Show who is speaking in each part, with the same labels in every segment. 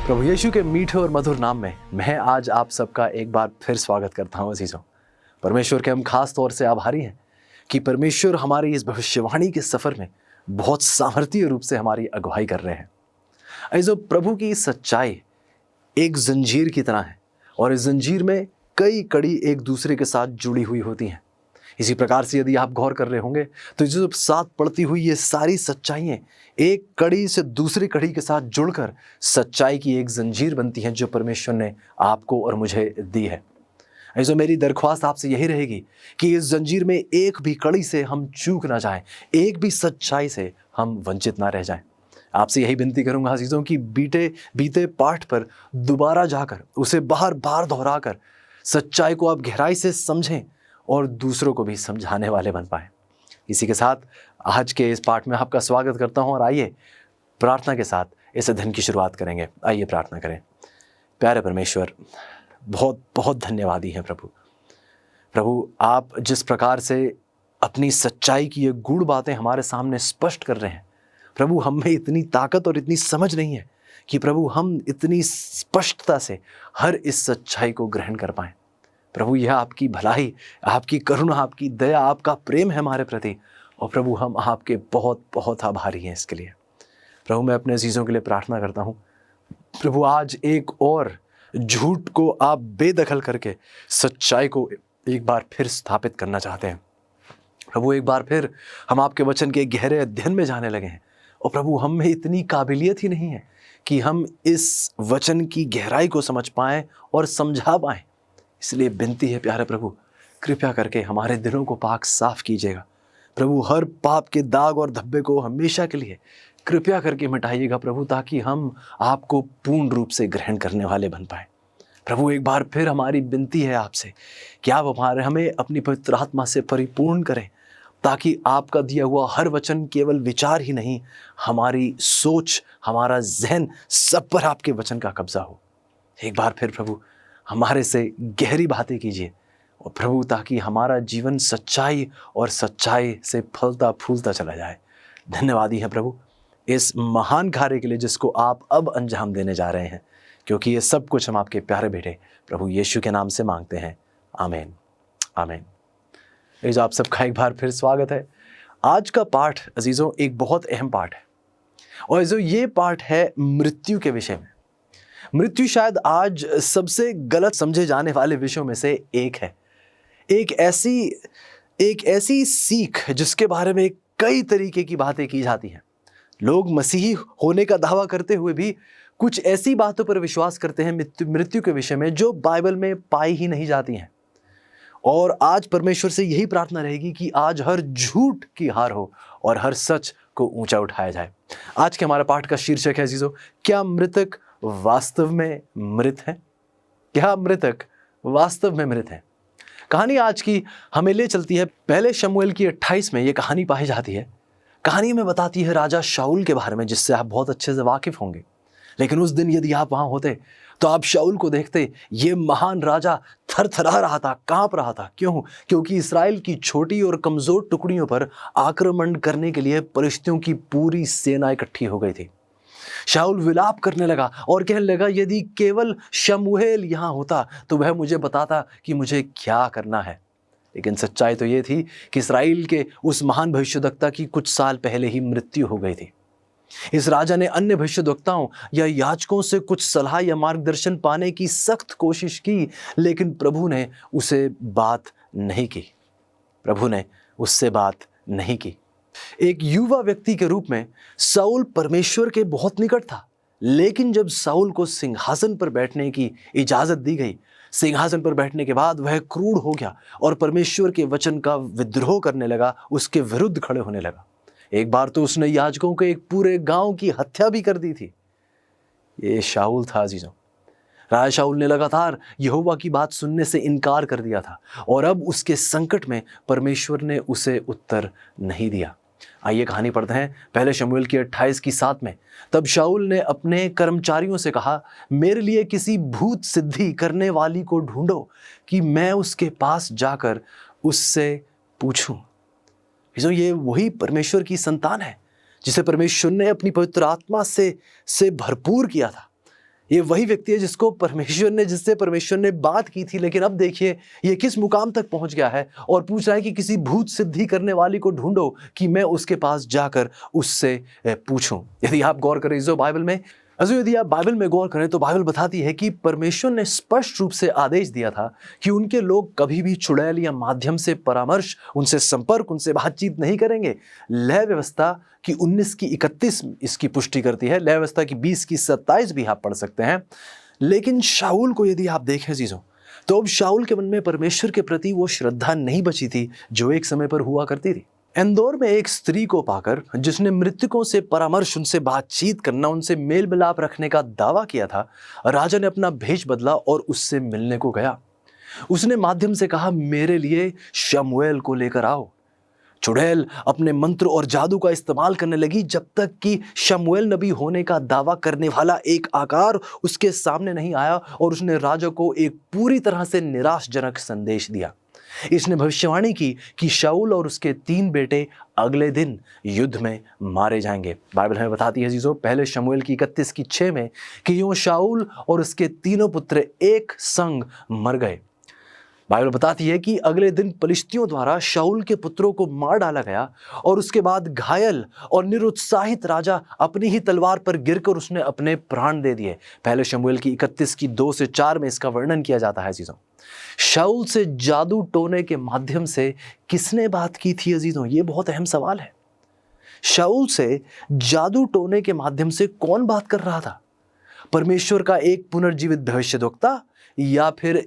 Speaker 1: प्रभु यीशु के मीठे और मधुर नाम में मैं आज आप सबका एक बार फिर स्वागत करता हूँ अजीजों। परमेश्वर के हम खास तौर से आभारी हैं कि परमेश्वर हमारी इस भविष्यवाणी के सफ़र में बहुत सामर्थ्य रूप से हमारी अगुवाई कर रहे हैं। अजीजों, प्रभु की सच्चाई एक जंजीर की तरह है और इस जंजीर में कई कड़ी एक दूसरे के साथ जुड़ी हुई होती हैं। इसी प्रकार से यदि आप गौर कर रहे होंगे तो जो साथ पड़ती हुई ये सारी सच्चाइयाँ एक कड़ी से दूसरी कड़ी के साथ जुड़कर सच्चाई की एक जंजीर बनती है जो परमेश्वर ने आपको और मुझे दी है। ऐसे मेरी दरख्वास्त आपसे यही रहेगी कि इस जंजीर में एक भी कड़ी से हम चूक ना जाएं, एक भी सच्चाई से हम वंचित ना रह जाएं। आपसे यही विनती करूंगा अजीजों कि बीते पाठ पर दोबारा जाकर उसे बार बार दोहराकर सच्चाई को आप गहराई से समझें और दूसरों को भी समझाने वाले बन पाएं। इसी के साथ आज के इस पाठ में आपका स्वागत करता हूं और आइए प्रार्थना के साथ इस अध्ययन की शुरुआत करेंगे। आइए प्रार्थना करें। प्यारे परमेश्वर, बहुत बहुत धन्यवादी हैं प्रभु, आप जिस प्रकार से अपनी सच्चाई की ये गूढ़ बातें हमारे सामने स्पष्ट कर रहे हैं। प्रभु, हम में इतनी ताकत और इतनी समझ नहीं है कि प्रभु हम इतनी स्पष्टता से हर इस सच्चाई को ग्रहण कर पाएं। प्रभु, यह आपकी भलाई, आपकी करुणा, आपकी दया, आपका प्रेम है हमारे प्रति और प्रभु हम आपके बहुत बहुत आभारी हैं इसके लिए। प्रभु, मैं अपने अजीज़ों के लिए प्रार्थना करता हूँ। प्रभु, आज एक और झूठ को आप बेदखल करके सच्चाई को एक बार फिर स्थापित करना चाहते हैं। प्रभु, एक बार फिर हम आपके वचन के गहरे अध्ययन में जाने लगे हैं और प्रभु हम में इतनी काबिलियत ही नहीं है कि हम इस वचन की गहराई को समझ पाएँ और समझा पाएँ। इसलिए विनती है प्यारे प्रभु, कृपया करके हमारे दिलों को पाक साफ कीजिएगा। प्रभु, हर पाप के दाग और धब्बे को हमेशा के लिए कृपया करके मिटाइएगा प्रभु, ताकि हम आपको पूर्ण रूप से ग्रहण करने वाले बन पाए। प्रभु, एक बार फिर हमारी विनती है आपसे कि आप हमें अपनी पवित्र आत्मा से परिपूर्ण करें, ताकि आपका दिया हुआ हर वचन केवल विचार ही नहीं, हमारी सोच, हमारा जहन, सब पर आपके वचन का कब्जा हो। एक बार फिर प्रभु हमारे से गहरी बातें कीजिए और प्रभु ताकि हमारा जीवन सच्चाई और सच्चाई से फलता फूलता चला जाए। धन्यवादी है प्रभु इस महान कार्य के लिए जिसको आप अब अंजाम देने जा रहे हैं, क्योंकि ये सब कुछ हम आपके प्यारे बेटे प्रभु यीशु के नाम से मांगते हैं। आमीन आमीन। अजीज़ों, आप सबका एक बार फिर स्वागत है। आज का पाठ अजीज़ों एक बहुत अहम पाठ है और अजीज़ों ये पाठ है मृत्यु के विषय में। मृत्यु शायद आज सबसे गलत समझे जाने वाले विषयों में से एक है। एक ऐसी सीख जिसके बारे में कई तरीके की बातें की जाती हैं। लोग मसीही होने का दावा करते हुए भी कुछ ऐसी बातों पर विश्वास करते हैं मृत्यु के विषय में जो बाइबल में पाई ही नहीं जाती हैं। और आज परमेश्वर से यही प्रार्थना रहेगी कि आज हर झूठ की हार हो और हर सच को ऊंचा उठाया जाए। आज के हमारा पाठ का शीर्षक है अजीजों, क्या मृतक वास्तव में मृत है? क्या मृतक वास्तव में मृत है? कहानी आज की हमें ले चलती है पहले शमूएल की 28 में। ये कहानी पाई जाती है। कहानी में बताती है राजा शाऊल के बारे में, जिससे आप बहुत अच्छे से वाकिफ होंगे। लेकिन उस दिन यदि आप वहां होते तो आप शाऊल को देखते, ये महान राजा थरथरा रहा था, कांप रहा था। क्यों? क्योंकि इस्राएल की छोटी और कमजोर टुकड़ियों पर आक्रमण करने के लिए फलिश्तियों की पूरी सेना इकट्ठी हो गई थी। शाऊल विलाप करने लगा और कहने लगा, यदि केवल शमूएल यहाँ होता तो वह मुझे बताता कि मुझे क्या करना है। लेकिन सच्चाई तो ये थी कि इस्राएल के उस महान भविष्यद्वक्ता की कुछ साल पहले ही मृत्यु हो गई थी। इस राजा ने अन्य भविष्यद्वक्ताओं या याजकों से कुछ सलाह या मार्गदर्शन पाने की सख्त कोशिश की, लेकिन प्रभु ने उसे बात नहीं की। प्रभु ने उससे बात नहीं की। एक युवा व्यक्ति के रूप में शाऊल परमेश्वर के बहुत निकट था, लेकिन जब शाऊल को सिंहासन पर बैठने की इजाजत दी गई, सिंहासन पर बैठने के बाद वह क्रूर हो गया और परमेश्वर के वचन का विद्रोह करने लगा, उसके विरुद्ध खड़े होने लगा। एक बार तो उसने याजकों के एक पूरे गांव की हत्या भी कर दी थी। ये शाऊल था अजीजों। राजा शाऊल ने लगातार यहोवा की बात सुनने से इनकार कर दिया था और अब उसके संकट में परमेश्वर ने उसे उत्तर नहीं दिया। आइए कहानी पढ़ते हैं पहले शमूएल की 28 की 7 में। तब शाऊल ने अपने कर्मचारियों से कहा, मेरे लिए किसी भूत सिद्धि करने वाली को ढूंढो कि मैं उसके पास जाकर उससे पूछूं। ये वही परमेश्वर की संतान है जिसे परमेश्वर ने अपनी पवित्र आत्मा से भरपूर किया था। ये वही व्यक्ति है जिससे परमेश्वर ने बात की थी, लेकिन अब देखिए ये किस मुकाम तक पहुंच गया है और पूछ रहा है कि किसी भूत सिद्धि करने वाली को ढूंढो कि मैं उसके पास जाकर उससे पूछूं। यदि आप गौर करें जो बाइबल में, यदि आप बाइबल में गौर करें तो बाइबल बताती है कि परमेश्वर ने स्पष्ट रूप से आदेश दिया था कि उनके लोग कभी भी चुड़ैल या माध्यम से परामर्श, उनसे संपर्क, उनसे बातचीत नहीं करेंगे। लय व्यवस्था की 19 की 31 इसकी पुष्टि करती है, लय व्यवस्था की 20 की 27 भी आप पढ़ सकते हैं। लेकिन शाऊल को यदि आप देखें चीज़ों, तो अब शाऊल के मन में परमेश्वर के प्रति वो श्रद्धा नहीं बची थी जो एक समय पर हुआ करती थी। इंदौर में एक स्त्री को पाकर जिसने मृतकों से परामर्श, उनसे बातचीत करना, उनसे मेल मिलाप रखने का दावा किया था, राजा ने अपना भेष बदला और उससे मिलने को गया। उसने माध्यम से कहा, मेरे लिए शमूएल को लेकर आओ। चुड़ैल अपने मंत्र और जादू का इस्तेमाल करने लगी जब तक कि शमूएल नबी होने का दावा करने वाला एक आकार उसके सामने नहीं आया और उसने राजा को एक पूरी तरह से निराशजनक संदेश दिया। इसने भविष्यवाणी की कि शाऊल और उसके 3 बेटे अगले दिन युद्ध में मारे जाएंगे। बाइबल हमें बताती है जीजो पहले शमूएल की 31 की 6 में कि यूं शाऊल और उसके तीनों पुत्र एक संग मर गए। बाइबल बताती है कि अगले दिन पलिश्तियों द्वारा शाऊल के पुत्रों को मार डाला गया और उसके बाद घायल और निरुत्साहित राजा अपनी ही तलवार पर गिरकर उसने अपने प्राण दे दिए। पहले शमूएल की 31 की 2 से 4 में इसका वर्णन किया जाता है अजीजों। शाऊल से जादू टोने के माध्यम से किसने बात की थी अजीजों? ये बहुत अहम सवाल है। शाऊल से जादू टोने के माध्यम से कौन बात कर रहा था? परमेश्वर का एक पुनर्जीवित भविष्यद्वक्ता या फिर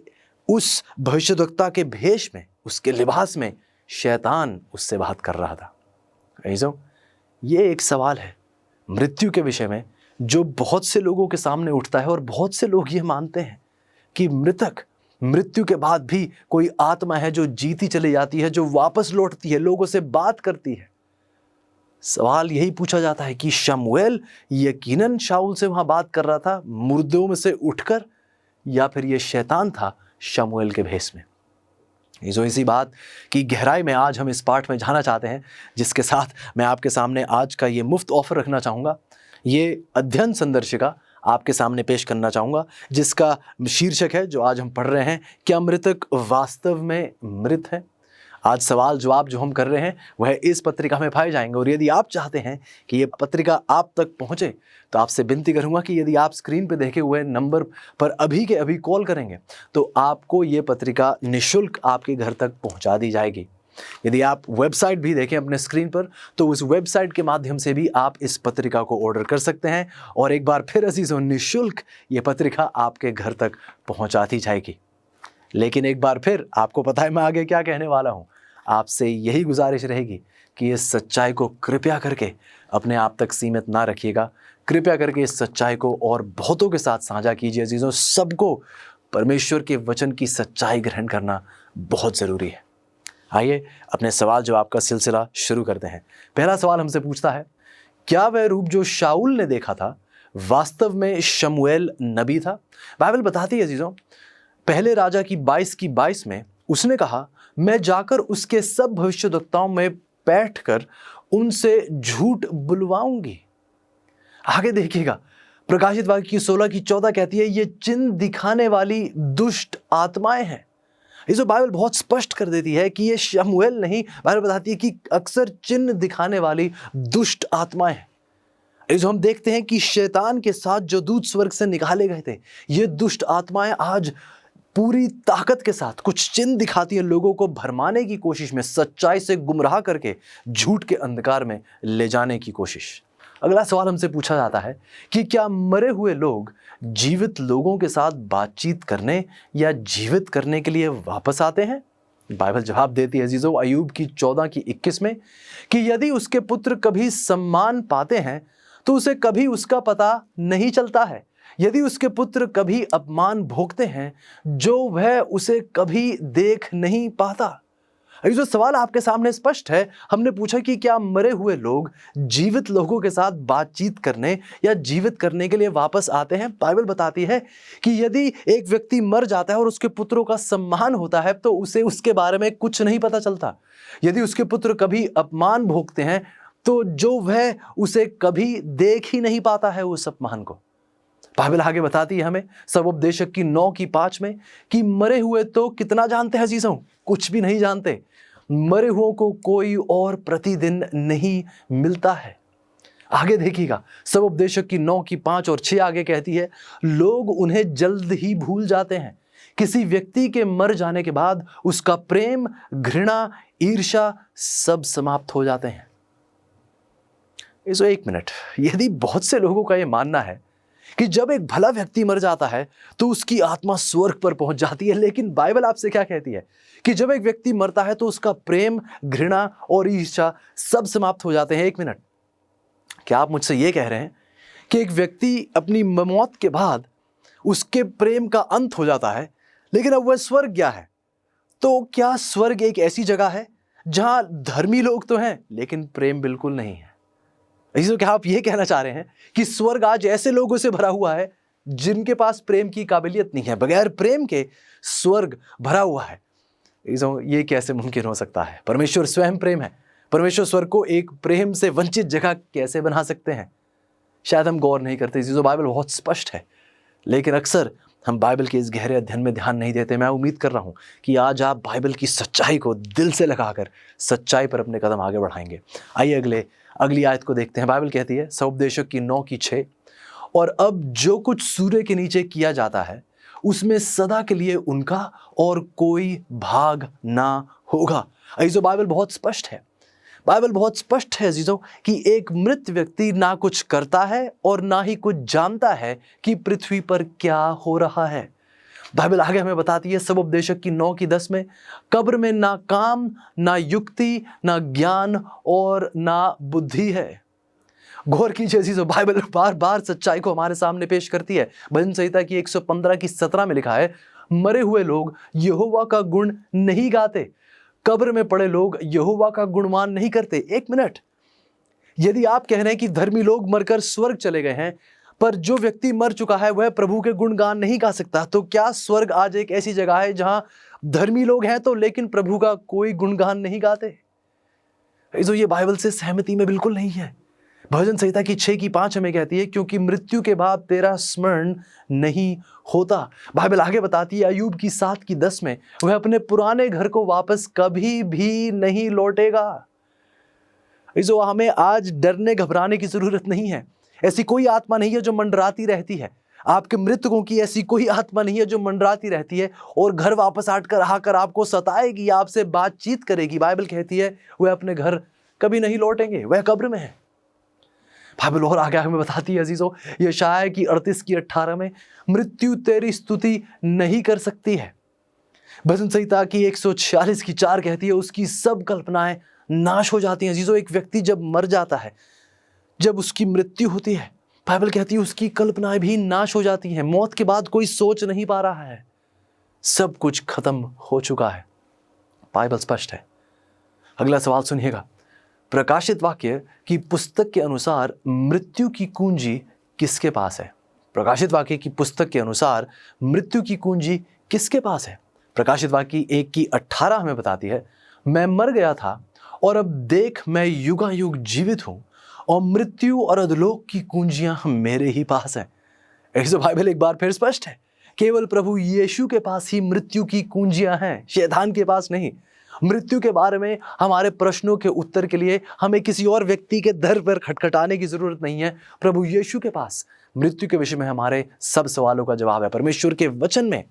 Speaker 1: उस भविष्यद्वक्ता के भेष में, उसके लिबास में शैतान उससे बात कर रहा था? अजीजों, ये एक सवाल है मृत्यु के विषय में जो बहुत से लोगों के सामने उठता है और बहुत से लोग ये मानते हैं कि मृत्यु के बाद भी कोई आत्मा है जो जीती चली जाती है, जो वापस लौटती है, लोगों से बात करती है। सवाल यही पूछा जाता है कि शमूएल यकीनन शाऊल से वहां बात कर रहा था मुर्दों में से उठकर, या फिर यह शैतान था शमूएल के भेष में? जो इसी बात की गहराई में आज हम इस पाठ में जाना चाहते हैं, जिसके साथ मैं आपके सामने आज का ये मुफ्त ऑफर रखना चाहूँगा। ये अध्ययन संदर्शिका आपके सामने पेश करना चाहूँगा जिसका शीर्षक है, जो आज हम पढ़ रहे हैं, क्या मृतक वास्तव में मृत है? आज सवाल जवाब जो हम कर रहे हैं वह इस पत्रिका में पाए जाएंगे। और यदि आप चाहते हैं कि ये पत्रिका आप तक पहुँचे तो आपसे विनती करूँगा कि यदि आप स्क्रीन पर देखे हुए नंबर पर अभी के अभी कॉल करेंगे तो आपको ये पत्रिका निःशुल्क आपके घर तक पहुँचा दी जाएगी। यदि आप वेबसाइट भी देखें अपने स्क्रीन पर तो उस वेबसाइट के माध्यम से भी आप इस पत्रिका को ऑर्डर कर सकते हैं और एक बार फिर अजीजों निःशुल्क ये पत्रिका आपके घर तक पहुंचा दी जाएगी। लेकिन एक बार फिर आपको पता है मैं आगे क्या कहने वाला हूं। आपसे यही गुजारिश रहेगी कि इस सच्चाई को कृपया करके अपने आप तक सीमित ना रखिएगा। कृपया करके इस सच्चाई को और बहुतों के साथ साझा कीजिए अजीजों। सबको परमेश्वर के वचन की सच्चाई ग्रहण करना बहुत ज़रूरी है। आइए अपने सवाल जवाब का सिलसिला शुरू करते हैं। पहला सवाल हमसे पूछता है, क्या वह रूप जो शाऊल ने देखा था वास्तव में शमूएल नबी था? बाइबल बताती है अजीजों पहले राजा की 22 में उसने कहा, मैं जाकर उसके सब भविष्यद्वक्ताओं में बैठकर उनसे झूठ बुलवाऊंगी। आगे देखिएगा, प्रकाशित वाक्य की 16 की 14 कहती है, ये चिन्ह दिखाने वाली दुष्ट आत्माएं हैं। ये जो बाइबल बहुत स्पष्ट कर देती है कि ये शमूएल नहीं, बाइबल बताती है कि अक्सर चिन्ह दिखाने वाली दुष्ट आत्माएं हैं। ये जो हम देखते हैं कि शैतान के साथ जो दूत स्वर्ग से निकाले गए थे, ये दुष्ट आत्माएं आज पूरी ताकत के साथ कुछ चिन्ह दिखाती है, लोगों को भरमाने की कोशिश में, सच्चाई से गुमराह करके झूठ के अंधकार में ले जाने की कोशिश। अगला सवाल हमसे पूछा जाता है कि क्या मरे हुए लोग जीवित लोगों के साथ बातचीत करने या जीवित करने के लिए वापस आते हैं? बाइबल जवाब देती है अजीजों अय्यूब की 14 की 21 में कि यदि उसके पुत्र कभी सम्मान पाते हैं तो उसे कभी उसका पता नहीं चलता है। यदि उसके पुत्र कभी अपमान भोगते हैं जो वह उसे कभी देख नहीं पाता। ये जो सवाल आपके सामने स्पष्ट है, हमने पूछा कि क्या मरे हुए लोग जीवित लोगों के साथ बातचीत करने या जीवित करने के लिए वापस आते हैं? बाइबल बताती है कि यदि एक व्यक्ति मर जाता है और उसके पुत्रों का सम्मान होता है तो उसे उसके बारे में कुछ नहीं पता चलता। यदि उसके पुत्र कभी अपमान भोगते हैं तो जो वह उसे कभी देख ही नहीं पाता है उस अपमान को। बाइबल आगे बताती है हमें सबोपदेशक की 9:5 में कि मरे हुए तो कितना जानते हैं अजीजों? कुछ भी नहीं जानते। मरे हुओं को कोई और प्रतिदिन नहीं मिलता है। आगे देखिएगा, सबोपदेशक की 9:5 और 6 आगे कहती है, लोग उन्हें जल्द ही भूल जाते हैं। किसी व्यक्ति के मर जाने के बाद उसका प्रेम, घृणा, ईर्ष्या सब समाप्त हो जाते हैं। इसो एक मिनट, यदि बहुत से लोगों का यह मानना है कि जब एक भला व्यक्ति मर जाता है तो उसकी आत्मा स्वर्ग पर पहुंच जाती है, लेकिन बाइबल आपसे क्या कहती है कि जब एक व्यक्ति मरता है तो उसका प्रेम, घृणा और ईर्ष्या सब समाप्त हो जाते हैं। एक मिनट, क्या आप मुझसे यह कह रहे हैं कि एक व्यक्ति अपनी मौत के बाद उसके प्रेम का अंत हो जाता है, लेकिन अब वह स्वर्ग गया है? तो क्या स्वर्ग एक ऐसी जगह है जहां धर्मी लोग तो हैं लेकिन प्रेम बिल्कुल नहीं है? इसलिए क्या आप ये कहना चाह रहे हैं कि स्वर्ग आज ऐसे लोगों से भरा हुआ है जिनके पास प्रेम की काबिलियत नहीं है? बगैर प्रेम के स्वर्ग भरा हुआ है। ये कैसे मुमकिन हो सकता है? परमेश्वर स्वयं प्रेम है। परमेश्वर स्वर्ग को एक प्रेम से वंचित जगह कैसे बना सकते हैं? शायद हम गौर नहीं करते। चीज़ों बाइबल बहुत स्पष्ट है, लेकिन अक्सर हम बाइबल के इस गहरे अध्ययन में ध्यान नहीं देते। मैं उम्मीद कर रहा हूं कि आज आप बाइबल की सच्चाई को दिल से लगाकर सच्चाई पर अपने कदम आगे बढ़ाएंगे। आइए अगली आयत को देखते हैं। बाइबल कहती है सबोपदेशक की 9:6, और अब जो कुछ सूर्य के नीचे किया जाता है उसमें सदा के लिए उनका और कोई भाग ना होगा। अजीजों, बाइबल बहुत स्पष्ट है। बाइबल बहुत स्पष्ट है अजीजों कि एक मृत व्यक्ति ना कुछ करता है और ना ही कुछ जानता है कि पृथ्वी पर क्या हो रहा है। बाइबल आगे हमें बताती है सबोपदेशक की 9:10 में, कब्र में ना काम, ना युक्ति, ना ज्ञान और ना बुद्धि है। गौर कीजिए अजीजों, बाइबल बार बार सच्चाई को हमारे सामने पेश करती है। भजन संहिता की 115:17 में लिखा है, मरे हुए लोग यहोवा का गुण नहीं गाते, कब्र में पड़े लोग यहोवा का गुणगान नहीं करते। एक मिनट, यदि आप कह रहे हैं कि धर्मी लोग मरकर स्वर्ग चले गए हैं, पर जो व्यक्ति मर चुका है वह प्रभु के गुणगान नहीं गा सकता, तो क्या स्वर्ग आज एक ऐसी जगह है जहां धर्मी लोग हैं तो लेकिन प्रभु का कोई गुणगान नहीं गाते? तो ये बाइबल से सहमति में बिल्कुल नहीं है। भजन संहिता की 6:5 हमें कहती है, क्योंकि मृत्यु के बाद तेरा स्मरण नहीं होता। बाइबल आगे बताती है अय्यूब की 7:10 में, वह अपने पुराने घर को वापस कभी भी नहीं लौटेगा। जो हमें आज डरने घबराने की जरूरत नहीं है। ऐसी कोई आत्मा नहीं है जो मंडराती रहती है। आपके मृतकों की ऐसी कोई आत्मा नहीं है जो मंडराती रहती है और घर वापस आकर आपको सताएगी, आपसे बातचीत करेगी। बाइबल कहती है वह अपने घर कभी नहीं लौटेंगे, वह कब्र में है। बाइबल और आगे हमें बताती है अजीजों, यशायाह की 38:18 में, मृत्यु तेरी स्तुति नहीं कर सकती है। भजन संहिता की 146:4 कहती है, उसकी सब कल्पनाएं नाश हो जाती हैं। अजीजों, एक व्यक्ति जब मर जाता है, जब उसकी मृत्यु होती है, बाइबल कहती है उसकी कल्पनाएं भी नाश हो जाती हैं। मौत के बाद कोई सोच नहीं पा रहा है, सब कुछ खत्म हो चुका है। बाइबल स्पष्ट है। अगला सवाल सुनिएगा, प्रकाशित वाक्य की पुस्तक के अनुसार मृत्यु की कुंजी किसके पास है? प्रकाशित वाक्य की पुस्तक के अनुसार मृत्यु की कुंजी किसके पास है? प्रकाशित वाक्य 1:18 हमें बताती है, मैं मर गया था और अब देख मैं युगायुग जीवित हूं और मृत्यु और अधोलोक की कुंजियां मेरे ही पास है। ऐसे बाइबल एक बार फिर स्पष्ट है, केवल प्रभु यीशु के पास ही मृत्यु की कुंजियां हैं, शैतान के पास नहीं। मृत्यु के बारे में हमारे प्रश्नों के उत्तर के लिए हमें किसी और व्यक्ति के दर पर खटखटाने की जरूरत नहीं है। प्रभु यीशु के पास मृत्यु के विषय में हमारे सब सवालों का जवाब है। परमेश्वर के वचन में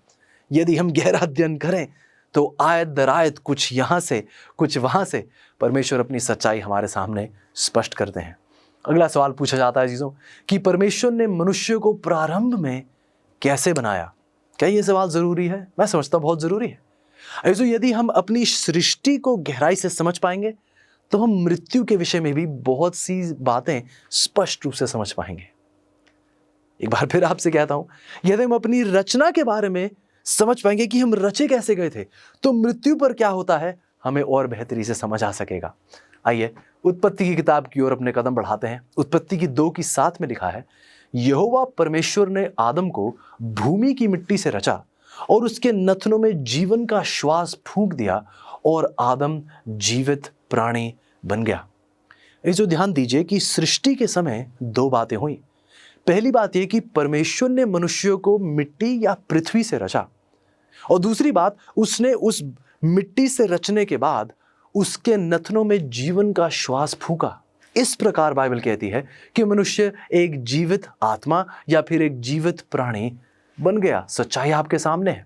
Speaker 1: यदि हम गहरा अध्ययन करें तो आयत दर आयत, कुछ यहाँ से कुछ वहाँ से, परमेश्वर अपनी सच्चाई हमारे सामने स्पष्ट करते हैं। अगला सवाल पूछा जाता है चीज़ों कि परमेश्वर ने मनुष्य को प्रारंभ में कैसे बनाया? क्या ये सवाल ज़रूरी है? मैं समझता हूँ बहुत ज़रूरी है। ऐसे यदि हम अपनी सृष्टि को गहराई से समझ पाएंगे तो हम मृत्यु के विषय में भी बहुत सी बातें स्पष्ट रूप से समझ पाएंगे। एक बार फिर आपसे कहता हूं, यदि हम अपनी रचना के बारे में समझ पाएंगे कि हम रचे कैसे गए थे, तो मृत्यु पर क्या होता है हमें और बेहतरी से समझ आ सकेगा। आइए उत्पत्ति की किताब की ओर अपने कदम बढ़ाते हैं। उत्पत्ति की 2:7 में लिखा है, यहोवा परमेश्वर ने आदम को भूमि की मिट्टी से रचा और उसके नथनों में जीवन का श्वास फूंक दिया और आदम जीवित प्राणी बन गया। इस जो ध्यान दीजिए कि सृष्टि के समय दो बातें हुई। पहली बात यह कि परमेश्वर ने मनुष्य को मिट्टी या पृथ्वी से रचा, और दूसरी बात, उसने उस मिट्टी से रचने के बाद उसके नथनों में जीवन का श्वास फूंका। इस प्रकार बाइबल कहती है कि मनुष्य एक जीवित आत्मा या फिर एक जीवित प्राणी बन गया। सच्चाई आपके सामने है।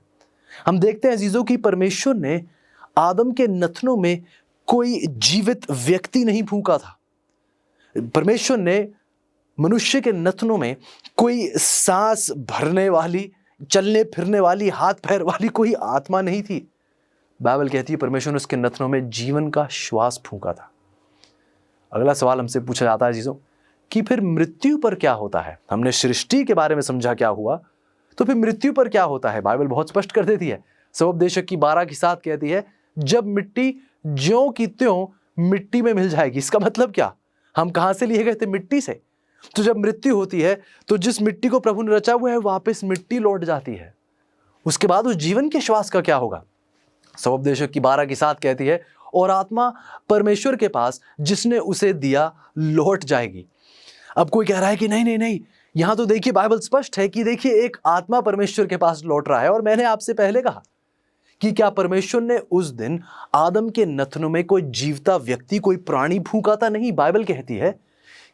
Speaker 1: हम देखते हैं अजीजों कि परमेश्वर ने आदम के नथनों में कोई जीवित व्यक्ति नहीं फूंका था। परमेश्वर ने मनुष्य के नथनों में कोई सांस भरने वाली, चलने फिरने वाली, हाथ पैर वाली कोई आत्मा नहीं थी। बाइबल कहती है परमेश्वर ने उसके नथनों में जीवन का श्वास फूंका था। अगला सवाल हमसे पूछा जाता है जीजों कि फिर मृत्यु पर क्या होता है। हमने सृष्टि के बारे में समझा क्या हुआ, तो फिर मृत्यु पर क्या होता है। बाइबल बहुत स्पष्ट कर देती है। सबोपदेशक की 12:7 कहती है, जब मिट्टी ज्यों की त्यों मिट्टी में मिल जाएगी। इसका मतलब क्या, हम कहां से लिए गए थे? मिट्टी से। तो जब मृत्यु होती है तो जिस मिट्टी को प्रभु ने रचा हुआ है वापस मिट्टी लौट जाती है। उसके बाद उस जीवन के श्वास का क्या होगा? सबोपदेशक की 12:7 कहती है, और आत्मा परमेश्वर के पास जिसने उसे दिया लौट जाएगी। अब कोई कह रहा है कि नहीं नहीं नहीं, यहां तो देखिए बाइबल स्पष्ट है कि देखिए एक आत्मा परमेश्वर के पास लौट रहा है। और मैंने आपसे पहले कहा कि क्या परमेश्वर ने उस दिन आदम के नथनों में कोई जीवता व्यक्ति, कोई प्राणी फूंका था? नहीं। बाइबल कहती है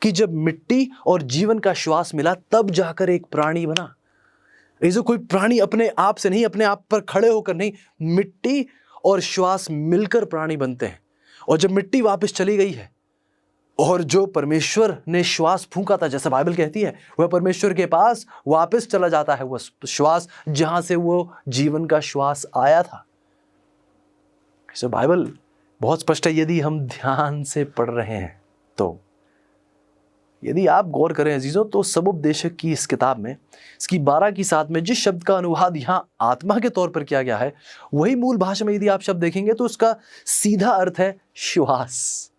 Speaker 1: कि जब मिट्टी और जीवन का श्वास मिला तब जाकर एक प्राणी बना। ऐसे कोई प्राणी अपने आप से नहीं, अपने आप पर खड़े होकर नहीं, मिट्टी और श्वास मिलकर प्राणी बनते हैं। और जब मिट्टी वापस चली गई है और जो परमेश्वर ने श्वास फूंका था, जैसा बाइबल कहती है, वह परमेश्वर के पास वापस चला जाता है, वह श्वास जहां से वो जीवन का श्वास आया था। सो बाइबल बहुत स्पष्ट है। यदि हम ध्यान से पढ़ रहे हैं तो, यदि आप गौर करें अजीजों, तो सबोपदेशक की इस किताब में इसकी 12:7 में जिस शब्द का अनुवाद यहाँ आत्मा के तौर पर किया गया है, वही मूल भाषा में यदि आप शब्द देखेंगे तो उसका सीधा अर्थ है श्वास।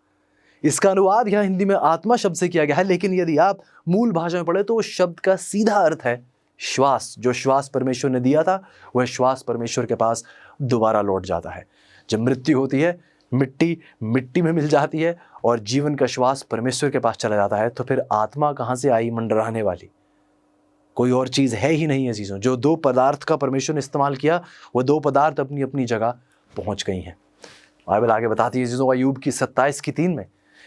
Speaker 1: इसका अनुवाद यहाँ हिंदी में आत्मा शब्द से किया गया है, लेकिन यदि आप मूल भाषा में पढ़े तो उस शब्द का सीधा अर्थ है श्वास। जो श्वास परमेश्वर ने दिया था वह श्वास परमेश्वर के पास दोबारा लौट जाता है। जब मृत्यु होती है, मिट्टी मिट्टी में मिल जाती है और जीवन का श्वास परमेश्वर के पास चला जाता है, तो फिर आत्मा कहाँ से आई मंडराने वाली? कोई और चीज़ है ही नहीं है चीज़ों। जो दो पदार्थ का परमेश्वर ने इस्तेमाल किया, वह दो पदार्थ अपनी अपनी जगह पहुँच गई हैं। बाइबल आगे बताती है चीज़ों, अय्यूब की 27:3 में,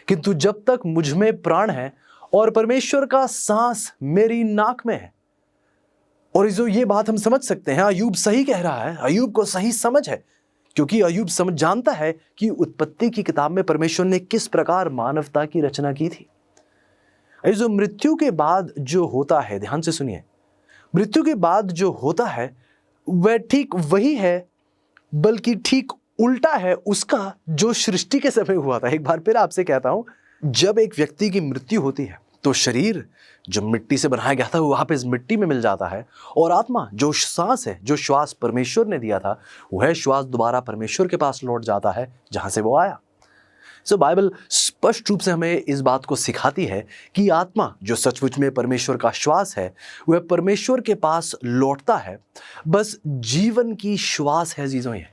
Speaker 1: किंतु जब तक मुझ में प्राण है और परमेश्वर का सांस मेरी नाक में है। और जो ये बात हम समझ सकते हैं, अय्यूब सही कह रहा है, अय्यूब को सही समझ है, क्योंकि अय्यूब समझ जानता है कि उत्पत्ति की किताब में परमेश्वर ने किस प्रकार मानवता की रचना की थी। जो मृत्यु के बाद जो होता है, ध्यान से सुनिए, मृत्यु के बाद जो होता है वह ठीक वही है, बल्कि ठीक उल्टा है उसका जो सृष्टि के समय हुआ था। एक बार फिर आपसे कहता हूं, जब एक व्यक्ति की मृत्यु होती है तो शरीर जो मिट्टी से बनाया गया था वो वापस मिट्टी में मिल जाता है, और आत्मा जो सांस है, जो श्वास परमेश्वर ने दिया था, वह श्वास दोबारा परमेश्वर के पास लौट जाता है जहां से वो आया। सो बाइबल स्पष्ट रूप से हमें इस बात को सिखाती है कि आत्मा जो सचमुच में परमेश्वर का श्वास है वह परमेश्वर के पास लौटता है। बस जीवन की श्वास है जीजों, ये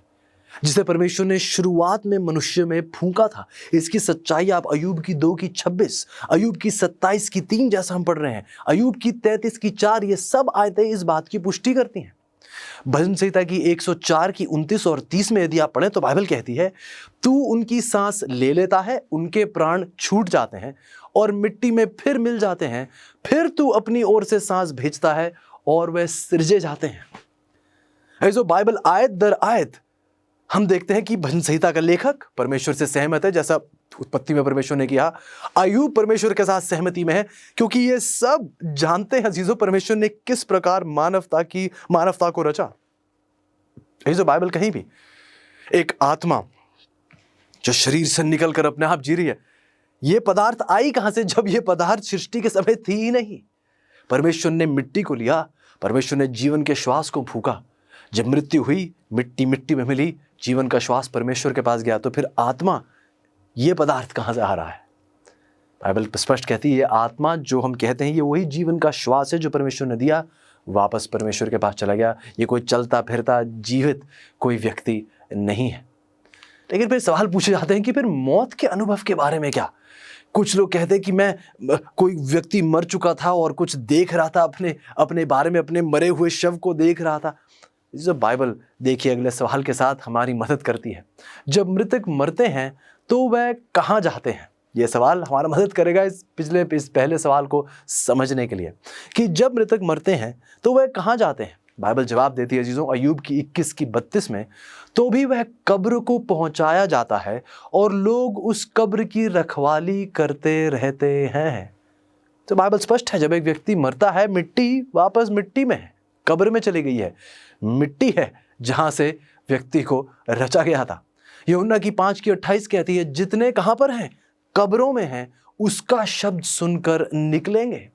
Speaker 1: जिसे परमेश्वर ने शुरुआत में मनुष्य में फूंका था। इसकी सच्चाई आप अय्यूब की 2:26, अय्यूब की 27:3 जैसा हम पढ़ रहे हैं, अय्यूब की 33:4, ये सब आयतें इस बात की पुष्टि करती हैं। भजन संहिता की 104:29 और 30 में यदि आप पढ़ें तो बाइबल कहती है, तू उनकी सांस ले लेता है, उनके प्राण छूट जाते हैं और मिट्टी में फिर मिल जाते हैं, फिर तू अपनी ओर से सांस भेजता है और वह सृजे जाते हैं। जो बाइबल आयत दर आयत हम देखते हैं कि भजन संहिता का लेखक परमेश्वर से सहमत है, जैसा उत्पत्ति में परमेश्वर ने किया। अय्यूब परमेश्वर के साथ सहमति में है, क्योंकि ये सब जानते हैं अजीजों परमेश्वर ने किस प्रकार मानवता को रचा। जो बाइबल कहीं भी एक आत्मा जो शरीर से निकलकर अपने आप जी रही है, ये पदार्थ आई कहां से? जब ये पदार्थ सृष्टि के समय थी ही नहीं। परमेश्वर ने मिट्टी को लिया, परमेश्वर ने जीवन के श्वास को फूंका। जब मृत्यु हुई, मिट्टी मिट्टी में मिली, जीवन का श्वास परमेश्वर के पास गया, तो फिर आत्मा, ये पदार्थ कहां से आ रहा है? बाइबल स्पष्ट कहती है ये आत्मा जो हम कहते हैं ये वही जीवन का श्वास है जो परमेश्वर ने दिया, वापस परमेश्वर के पास चला गया। ये कोई चलता फिरता जीवित कोई व्यक्ति नहीं है। लेकिन फिर सवाल पूछे जाते हैं कि फिर मौत के अनुभव के बारे में क्या? कुछ लोग कहते हैं कि मैं कोई व्यक्ति मर चुका था और कुछ देख रहा था, अपने अपने बारे में, अपने मरे हुए शव को देख रहा था। जो बाइबल देखिए अगले सवाल के साथ हमारी मदद करती है। जब मृतक मरते हैं तो वह कहाँ जाते हैं? यह सवाल हमारा मदद करेगा इस पहले सवाल को समझने के लिए कि जब मृतक मरते हैं तो वह कहाँ जाते हैं। बाइबल जवाब देती है चीज़ों, अय्यूब की 21 की 32 में, तो भी वह कब्र को पहुंचाया जाता है और लोग उस कब्र की रखवाली करते रहते हैं। तो बाइबल स्पष्ट है, जब एक व्यक्ति मरता है मिट्टी वापस मिट्टी में है, कब्र में चली गई है, मिट्टी है जहां से व्यक्ति को रचा गया था। यूहन्ना की 5 की 28 कहती है, जितने कहां पर हैं? कब्रों में हैं, उसका शब्द सुनकर निकलेंगे।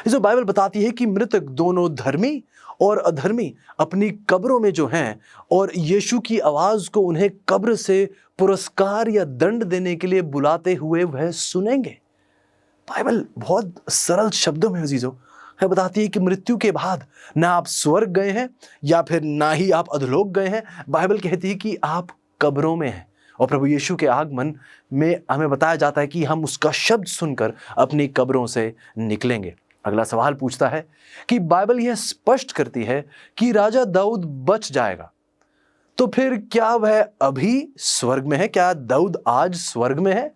Speaker 1: जो बाइबल बताती है कि मृतक दोनों धर्मी और अधर्मी अपनी कब्रों में जो हैं और यीशु की आवाज को उन्हें कब्र से पुरस्कार या दंड देने के लिए बुलाते हुए वह सुनेंगे। बाइबल बहुत सरल शब्दों में अजीजों है बताती है कि मृत्यु के बाद ना आप स्वर्ग गए हैं या फिर ना ही आप अधोलोक गए हैं। बाइबल कहती है कि आप कब्रों में हैं और प्रभु यीशु के आगमन में हमें बताया जाता है कि हम उसका शब्द सुनकर अपनी कब्रों से निकलेंगे। अगला सवाल पूछता है कि बाइबल यह स्पष्ट करती है कि राजा दाऊद बच जाएगा, तो फिर क्या वह अभी स्वर्ग में है? क्या दाऊद आज स्वर्ग में है?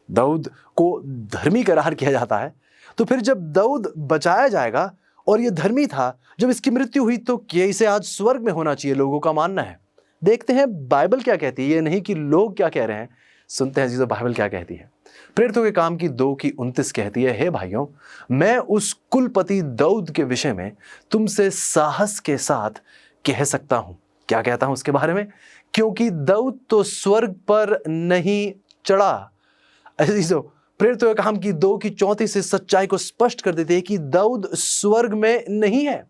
Speaker 1: दाऊद को धर्मी करार किया जाता है, तो फिर जब दाऊद बचाया जाएगा और यह धर्मी था, जब इसकी मृत्यु हुई तो क्या इसे आज स्वर्ग में होना चाहिए? लोगों का मानना है। देखते हैं बाइबल क्या कहती है, ये नहीं कि लोग क्या कह रहे हैं। सुनते हैं जीजो बाइबल क्या कहती है। प्रेरितों के काम की 2 की 29 कहती है, हे भाइयों, मैं उस कुलपति दाऊद के विषय में तुमसे साहस के साथ कह सकता हूं। क्या कहता हूं उसके बारे में? क्योंकि दाऊद तो स्वर्ग पर नहीं चढ़ा। प्रेरितों के काम की 2 की 34 से सच्चाई को स्पष्ट कर देते हैं कि दाऊद स्वर्ग में नहीं है।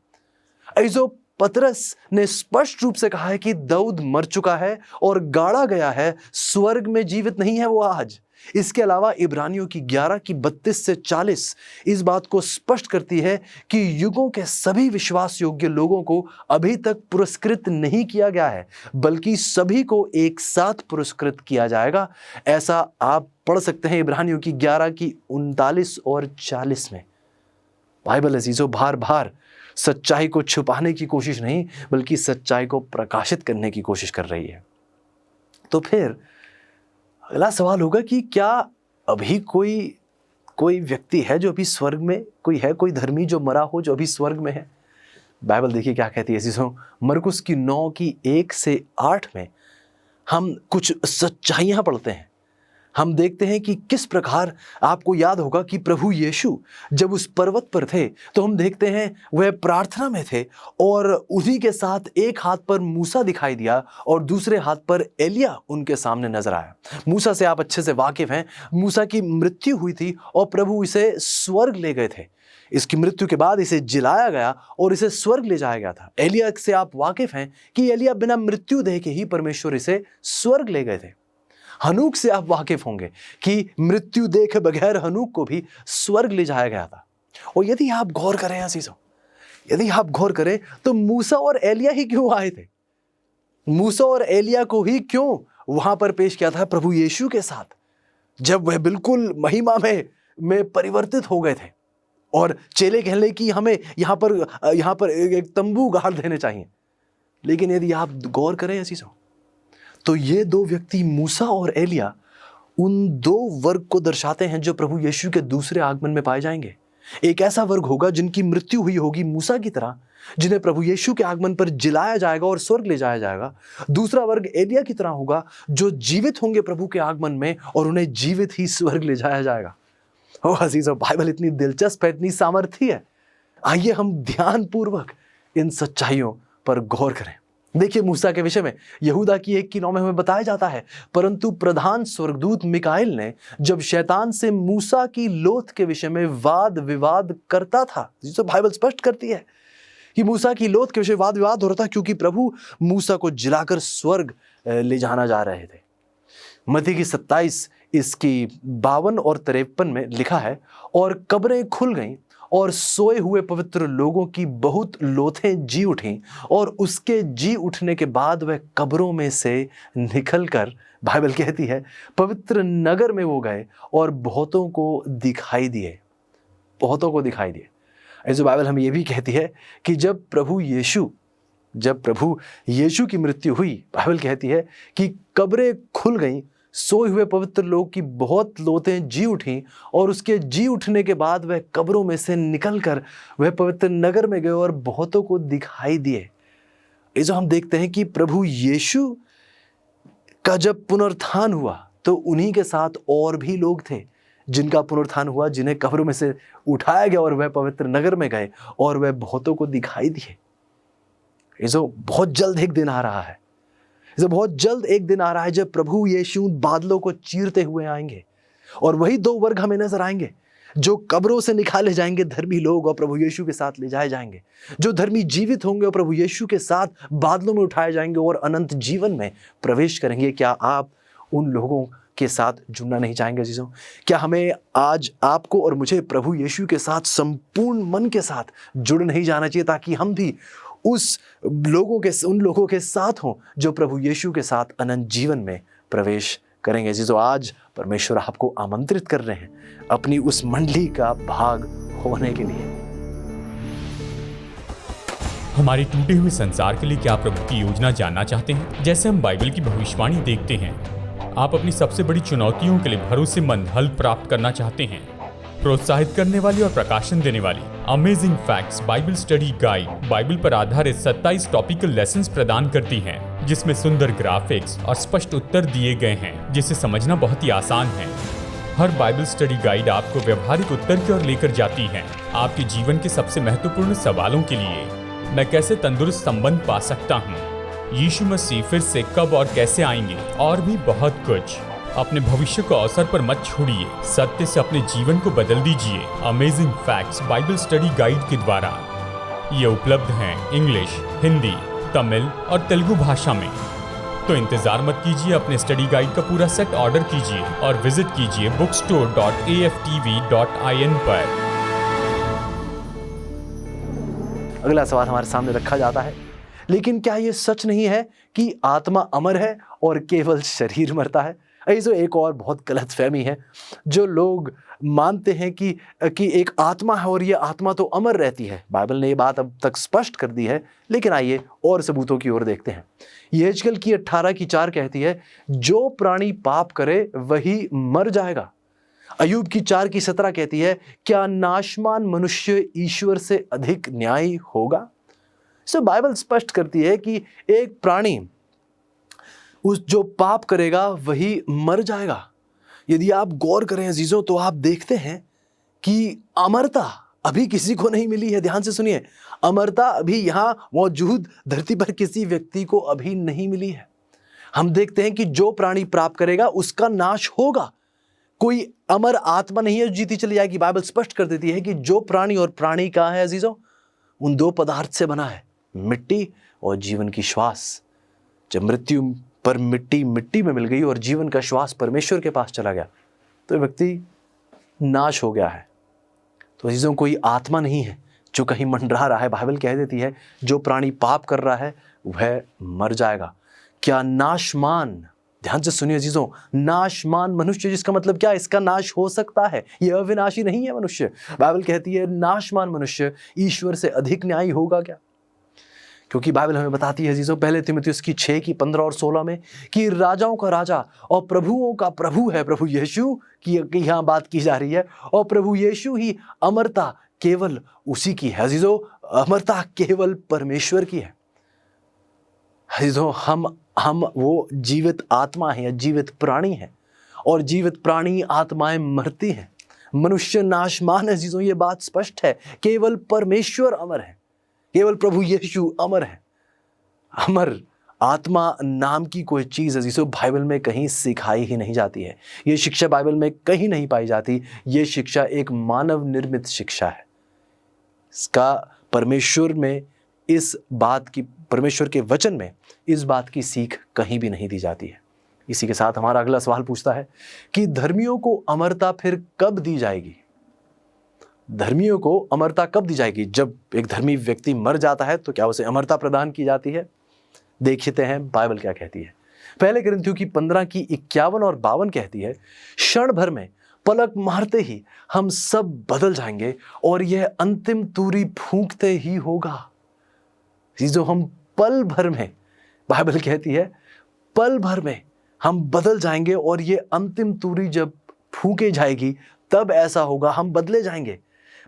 Speaker 1: ऐसो पतरस ने स्पष्ट रूप से कहा है कि दाऊद मर चुका है और गाड़ा गया है, स्वर्ग में जीवित नहीं है वो आज। इसके अलावा इब्रानियों की 11 की 32 से 40 इस बात को स्पष्ट करती है कि युगों के सभी विश्वास योग्य लोगों को अभी तक पुरस्कृत नहीं किया गया है, बल्कि सभी को एक साथ पुरस्कृत किया जाएगा। ऐसा आप पढ़ सकते हैं इब्रानियों की 11 की 39 और 40 में। बाइबल अजीजों बार बार सच्चाई को छुपाने की कोशिश नहीं, बल्कि सच्चाई को प्रकाशित करने की कोशिश कर रही है। तो फिर अगला सवाल होगा कि क्या अभी कोई व्यक्ति है जो अभी स्वर्ग में, कोई धर्मी जो मरा हो जो अभी स्वर्ग में है? बाइबल देखिए क्या कहती है चीज़ों। मरकुस की 9 की 1 से 8 में हम कुछ सच्चाइयां पढ़ते हैं। हम देखते हैं कि किस प्रकार, आपको याद होगा कि प्रभु यीशु जब उस पर्वत पर थे तो हम देखते हैं वह प्रार्थना में थे और उसी के साथ एक हाथ पर मूसा दिखाई दिया और दूसरे हाथ पर एलिया उनके सामने नजर आया। मूसा से आप अच्छे से वाकिफ हैं। मूसा की मृत्यु हुई थी और प्रभु इसे स्वर्ग ले गए थे। इसकी मृत्यु के बाद इसे जिलाया गया और इसे स्वर्ग ले जाया गया था। एलिया से आप वाकिफ हैं कि एलिया बिना मृत्यु देह के ही परमेश्वर इसे स्वर्ग ले गए थे। हनूक से आप वाकिफ होंगे कि मृत्यु देखे बगैर हनूक को भी स्वर्ग ले जाया गया था। और यदि आप गौर करें अजीजों, यदि आप गौर करें तो मूसा और एलिया ही क्यों आए थे? मूसा और एलिया को ही क्यों वहां पर पेश किया था प्रभु यीशु के साथ, जब वह बिल्कुल महिमा में परिवर्तित हो गए थे और चेले कहने कि हमें यहाँ पर एक तंबू गाड़ देने चाहिए। लेकिन यदि आप गौर करें अजीजों तो ये 2 व्यक्ति मूसा और एलिया उन 2 वर्ग को दर्शाते हैं जो प्रभु यीशु के दूसरे आगमन में पाए जाएंगे। एक ऐसा वर्ग होगा जिनकी मृत्यु हुई होगी मूसा की तरह, जिन्हें प्रभु यीशु के आगमन पर जिलाया जाएगा और स्वर्ग ले जाया जाएगा। दूसरा वर्ग एलिया की तरह होगा जो जीवित होंगे प्रभु के आगमन में और उन्हें जीवित ही स्वर्ग ले जाया जाएगा। ओ अजीजों, बाइबल इतनी दिलचस्प है, इतनी सामर्थी है। आइए हम ध्यानपूर्वक इन सच्चाइयों पर गौर करें। देखिए मूसा के विषय में यहूदा की 1 की 9 में हमें बताया जाता है, परंतु प्रधान स्वर्गदूत मिकाएल ने जब शैतान से मूसा की लोथ के विषय में वाद विवाद करता था, जिसे बाइबल स्पष्ट करती है कि मूसा की लोथ के विषय वाद विवाद हो रहा था क्योंकि प्रभु मूसा को जिलाकर स्वर्ग ले जाना जा रहे थे। मत्ती की 27 इसकी 52 और 53 में लिखा है, और कब्रें खुल गईं और सोए हुए पवित्र लोगों की बहुत लोथें जी उठीं, और उसके जी उठने के बाद वह कब्रों में से निकलकर, बाइबल कहती है, पवित्र नगर में वो गए और बहुतों को दिखाई दिए। बहुतों को दिखाई दिए। ऐसे बाइबल हमें ये भी कहती है कि जब प्रभु यीशु की मृत्यु हुई, बाइबल कहती है कि कब्रें खुल गईं, सोए हुए पवित्र लोग की बहुत लोथें जी उठीं, और उसके जी उठने के बाद वह कब्रों में से निकलकर वह पवित्र नगर में गए और बहुतों को दिखाई दिए। ये जो हम देखते हैं कि प्रभु यीशु का जब पुनरुत्थान हुआ तो उन्हीं के साथ और भी लोग थे जिनका पुनरुत्थान हुआ, जिन्हें कब्रों में से उठाया गया और वह पवित्र नगर में गए और वह बहुतों को दिखाई दिए। ये जो बहुत जल्द एक दिन आ रहा है, बहुत जल्द एक दिन आ रहा है जब प्रभु यीशु बादलों को चीरते हुए आएंगे, और वही दो वर्ग हमें नजर आएंगे, जो कब्रों से निकाले जाएंगे धर्मी लोग और प्रभु यीशु के साथ ले जाए जाएंगे। जो धर्मी जीवित होंगे और प्रभु यीशु के साथ बादलों में उठाए जाएंगे और अनंत जीवन में प्रवेश करेंगे। क्या आप उन लोगों के साथ जुड़ना नहीं चाहेंगे जीजों? क्या हमें आज आपको और मुझे प्रभु यीशु के साथ संपूर्ण मन के साथ जुड़ नहीं जाना चाहिए, ताकि हम भी उन लोगों के साथ हों जो प्रभु यीशु के साथ अनंत जीवन में प्रवेश करेंगे। जीजों, आज परमेश्वर आपको आमंत्रित कर रहे हैं अपनी उस मंडली का भाग होने के लिए।
Speaker 2: हमारे टूटे हुए संसार के लिए क्या प्रभु की योजना जानना चाहते हैं? जैसे हम बाइबल की भविष्यवाणी देखते हैं, आप अपनी सबसे बड़ी चुनौतियों के लिए भरोसेमंद हल प्राप्त करना चाहते हैं। प्रोत्साहित करने वाली और प्रकाशन देने वाली amazing facts Bible study guide Bible पर आधारित 27 टॉपिकल लेसन्स प्रदान करती हैं, जिसमें सुंदर ग्राफिक्स और स्पष्ट उत्तर दिए गए हैं, जिसे समझना बहुत ही आसान है। हर बाइबल स्टडी गाइड आपको व्यवहारिक उत्तर की ओर लेकर जाती है, आपके जीवन के सबसे महत्वपूर्ण सवालों के लिए। मैं कैसे तंदुरुस्त संबंध पा सकता हूँ, यीशु मसीह फिर से कब और कैसे आएंगे, और भी बहुत कुछ। अपने भविष्य को अवसर पर मत छोड़िए, सत्य से अपने जीवन को बदल दीजिए। Amazing facts Bible study guide के द्वारा ये उपलब्ध हैं इंग्लिश, हिंदी, तमिल और तेलुगु भाषा में। तो इंतजार मत कीजिए, अपने स्टडी गाइड का पूरा सेट ऑर्डर कीजिए और विजिट कीजिए bookstore.aftv.in पर।
Speaker 1: अगला सवाल हमारे सामने रखा जाता है, लेकिन क्या ये सच नहीं है कि आत्मा अमर है और केवल शरीर मरता है? ऐसे एक और बहुत गलत फहमी है, जो लोग मानते हैं कि एक आत्मा है और ये आत्मा तो अमर रहती है। बाइबल ने ये बात अब तक स्पष्ट कर दी है, लेकिन आइए और सबूतों की ओर देखते हैं। यहेजकेल की 18:4 कहती है, जो प्राणी पाप करे वही मर जाएगा। अय्यूब की 4:17 कहती है, क्या नाशमान मनुष्य ईश्वर से अधिक न्यायी होगा? सो बाइबल स्पष्ट करती है कि एक प्राणी जो पाप करेगा वही मर जाएगा। यदि आप गौर करें अजीजों, तो आप देखते हैं कि अमरता अभी किसी को नहीं मिली है। ध्यान से सुनिए, अमरता अभी यहाँ मौजूद धरती पर किसी व्यक्ति को अभी नहीं मिली है। हम देखते हैं कि जो प्राणी पाप करेगा उसका नाश होगा। कोई अमर आत्मा नहीं है जो जीती चली जाएगी। बाइबल स्पष्ट कर देती है कि जो प्राणी, और प्राणी कहाँ है अजीजों? उन दो पदार्थ से बना है, मिट्टी और जीवन की श्वास। जब मृत्यु पर मिट्टी में मिल गई और जीवन का श्वास परमेश्वर के पास चला गया, तो व्यक्ति नाश हो गया है। तो अजीजों, कोई आत्मा नहीं है जो कहीं मंडरा रहा है। बाइबल कह देती है, जो प्राणी पाप कर रहा है वह मर जाएगा। क्या नाशमान, ध्यान से सुनिए अजीजों, नाशमान मनुष्य, जिसका मतलब क्या? इसका नाश हो सकता है, यह अविनाशी नहीं है मनुष्य। बाइबल कहती है नाशमान मनुष्य ईश्वर से अधिक न्यायी होगा क्या? क्योंकि बाइबल हमें बताती है अजीजों, पहले तीमुथियुस की 6:15 और 16 में, कि राजाओं का राजा और प्रभुओं का प्रभु है प्रभु यीशु की यहाँ बात की जा रही है, और प्रभु यीशु ही अमरता केवल उसी की है। अजीजों, अमरता केवल परमेश्वर की है। अजीजों, हम वो जीवित आत्मा है या जीवित प्राणी है, और जीवित प्राणी आत्माएं मरती हैं। मनुष्य नाशमान है अजीजों, ये बात स्पष्ट है। केवल परमेश्वर अमर है, केवल प्रभु यीशु अमर है। अमर आत्मा नाम की कोई चीज अजीजों बाइबल में कहीं सिखाई ही नहीं जाती है। ये शिक्षा बाइबल में कहीं नहीं पाई जाती। ये शिक्षा एक मानव निर्मित शिक्षा है। इसका परमेश्वर के वचन में इस बात की सीख कहीं भी नहीं दी जाती है। इसी के साथ हमारा अगला सवाल पूछता है कि धर्मियों को अमरता फिर कब दी जाएगी? धर्मियों को अमरता कब दी जाएगी? जब एक धर्मी व्यक्ति मर जाता है तो क्या उसे अमरता प्रदान की जाती है? देखते हैं बाइबल क्या कहती है। पहले कुरिन्थियों की 15 की 51 और 52 कहती है, क्षण भर में पलक मारते ही हम सब बदल जाएंगे और यह अंतिम तूरी फूंकते ही होगा। जो हम पल भर में, बाइबल कहती है पल भर में हम बदल जाएंगे और ये अंतिम तूरी जब फूंके जाएगी तब ऐसा होगा, हम बदले जाएंगे।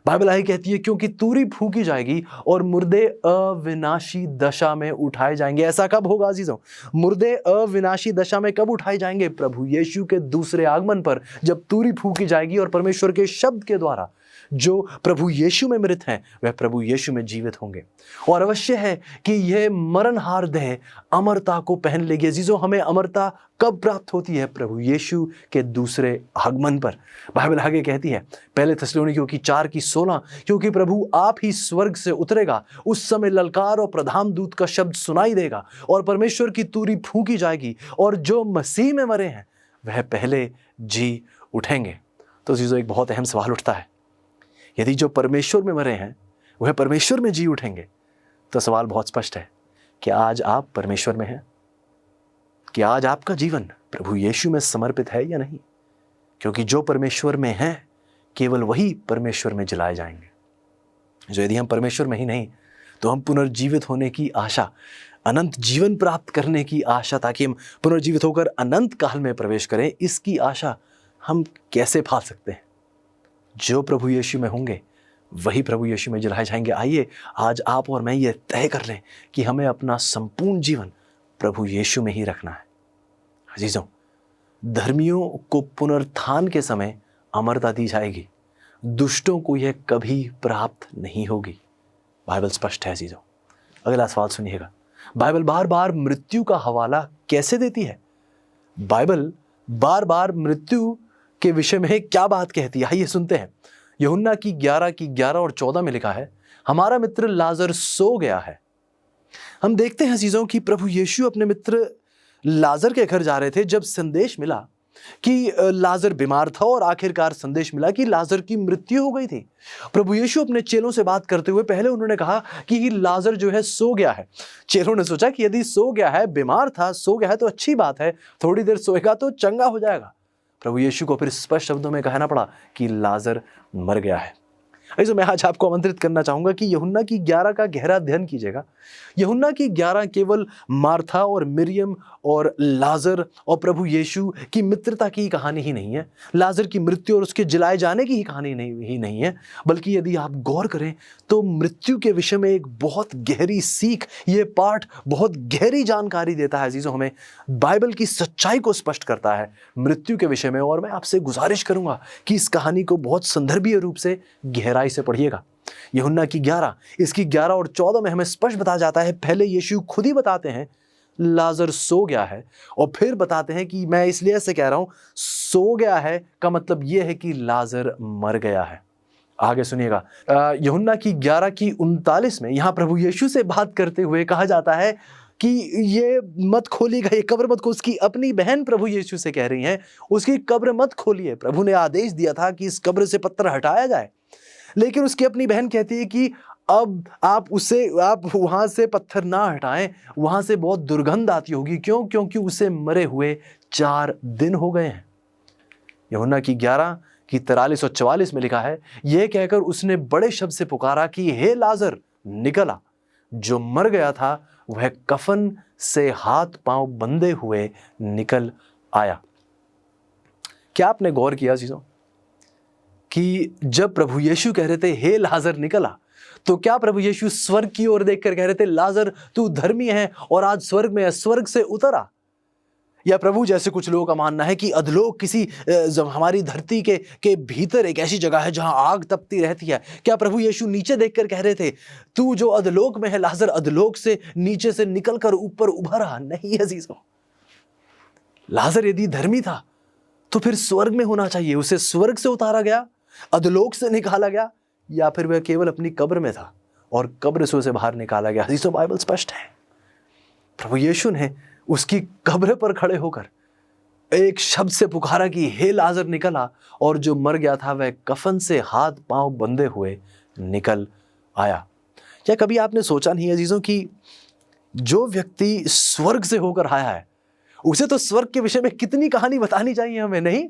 Speaker 1: बाइबल आगे कहती है क्योंकि तूरी फूंकी जाएगी और मुर्दे अविनाशी दशा में उठाए जाएंगे। ऐसा कब होगा अजीजों? मुर्दे अविनाशी दशा में कब उठाए जाएंगे? प्रभु यीशु के दूसरे आगमन पर, जब तूरी फूंकी जाएगी और परमेश्वर के शब्द के द्वारा जो प्रभु यीशु में मृत हैं वह प्रभु यीशु में जीवित होंगे। और अवश्य है कि यह मरणहार देह अमरता को पहन लेगी। अजीजों, हमें अमरता कब प्राप्त होती है? प्रभु यीशु के दूसरे आगमन पर। बाइबल आगे कहती है पहले थिस्सलुनीकियों की 4 की 16, क्योंकि प्रभु आप ही स्वर्ग से उतरेगा, उस समय ललकार और प्रधान दूत का शब्द सुनाई देगा और परमेश्वर की तूरी फूंकी जाएगी और जो मसीह में मरे हैं वह पहले जी उठेंगे। तो अजीजों, एक बहुत अहम सवाल उठता है, यदि जो परमेश्वर में मरे हैं वह परमेश्वर में जी उठेंगे, तो सवाल बहुत स्पष्ट है कि आज आप परमेश्वर में हैं? कि आज आपका जीवन प्रभु यीशु में समर्पित है या नहीं? क्योंकि जो परमेश्वर में हैं केवल वही परमेश्वर में जलाए जाएंगे। जो यदि हम परमेश्वर में ही नहीं, तो हम पुनर्जीवित होने की आशा, अनंत जीवन प्राप्त करने की आशा, ताकि हम पुनर्जीवित होकर अनंत काल में प्रवेश करें, इसकी आशा हम कैसे पाल सकते हैं? जो प्रभु यीशु में होंगे वही प्रभु यीशु में जलाए जाएंगे। आइए आज आप और मैं ये तय कर लें कि हमें अपना संपूर्ण जीवन प्रभु यीशु में ही रखना है। अजीजों, धर्मियों को पुनरुत्थान के समय अमरता दी जाएगी, दुष्टों को यह कभी प्राप्त नहीं होगी। बाइबल स्पष्ट है अजीजों। अगला सवाल सुनिएगा, बाइबल बार बार मृत्यु का हवाला कैसे देती है? बाइबल बार बार मृत्यु के विषय में क्या बात कहती है? आइए सुनते हैं। यूहन्ना की 11 और 14 में लिखा है, हमारा मित्र लाजर सो गया है। हम देखते हैं अजीजों कि प्रभु यीशु अपने मित्र लाजर के घर जा रहे थे जब संदेश मिला कि लाजर बीमार था और आखिरकार संदेश मिला कि लाजर की मृत्यु हो गई थी। प्रभु यीशु अपने चेलों से बात करते हुए पहले उन्होंने कहा कि लाजर जो है सो गया है। चेलों ने सोचा कि यदि सो गया है, बीमार था, सो गया है तो अच्छी बात है, थोड़ी देर सोएगा तो चंगा हो जाएगा। प्रभु यीशु को फिर स्पष्ट शब्दों में कहना पड़ा कि लाजर मर गया है। ऐसे मैं आज आपको आमंत्रित करना चाहूंगा कि यूहन्ना की 11 का गहरा अध्ययन कीजिएगा। यूहन्ना की 11 केवल मार्था और मिरियम और लाजर और प्रभु यीशु की मित्रता की कहानी ही नहीं है, लाजर की मृत्यु और उसके जलाए जाने की कहानी नहीं है, बल्कि यदि आप गौर करें तो मृत्यु के विषय में एक बहुत गहरी सीख, ये पाठ बहुत गहरी जानकारी देता है अजीजों, हमें बाइबल की सच्चाई को स्पष्ट करता है मृत्यु के विषय में। और मैं आपसे गुजारिश करूंगा कि इस कहानी को बहुत संदर्भीय रूप से गहराई से पढ़िएगा। यूहन्ना की 11 इसकी 11 और 14 में हमें स्पष्ट बताया जाता है, पहले यीशु खुद ही बताते हैं लाजर सो गया है और फिर बताते हैं कि मैं इसलिए ऐसे कह रहा हूं, सो गया है का मतलब यह है कि लाजर मर गया है। आगे सुनिएगा, यूहन्ना की 11 की 39 में यहां प्रभु यीशु से बात करते हुए कहा जाता है कि ये मत खोलिएगा, ये कब्र मत खोलिए। उसकी अपनी बहन प्रभु यीशु से कह रही हैं, उसकी कब्र मत खोलिए। प्रभु ने आदेश दिया था कि इस कब्र से पत्थर हटाया जाए, लेकिन उसकी अपनी बहन कहती है कि अब आप वहां से पत्थर ना हटाएं, वहां से बहुत दुर्गंध आती होगी। क्यों? क्योंकि उसे मरे हुए 4 दिन हो गए हैं। यूहन्ना की 11 की 43 और 44 में लिखा है, यह कहकर उसने बड़े शब्द से पुकारा कि हे लाजर निकला। जो मर गया था वह कफन से हाथ पांव बंधे हुए निकल आया। क्या आपने गौर किया चीजों कि जब प्रभु यीशु कह रहे थे हे लाजर निकला, तो क्या प्रभु यीशु स्वर्ग की ओर देखकर कह रहे थे लाजर तू धर्मी है और आज स्वर्ग में है, स्वर्ग से उतरा? या प्रभु जैसे कुछ लोगों का मानना है कि अधलोक किसी हमारी धरती के भीतर एक ऐसी जगह है जहां आग तपती रहती है, क्या प्रभु यीशु नीचे देखकर कह रहे थे तू जो अधलोक में है लाजर अधलोक से नीचे से निकलकर ऊपर उभरा? नहीं अजीजों, लाजर यदि धर्मी था तो फिर स्वर्ग में होना चाहिए। उसे स्वर्ग से उतारा गया, अधलोक से निकाला गया, या फिर वह केवल अपनी कब्र में था और कब्र से उसे बाहर निकाला गया? अजीजों, बाइबल स्पष्ट है, प्रभु यीशु ने उसकी कब्र पर खड़े होकर एक शब्द से पुकारा कि हे लाजर निकल आ, और जो मर गया था वह कफन से हाथ पांव बंधे हुए निकल आया। क्या कभी आपने सोचा नहीं अजीजों कि जो व्यक्ति स्वर्ग से होकर आया है उसे तो स्वर्ग के विषय में कितनी कहानी बतानी चाहिए हमें, नहीं?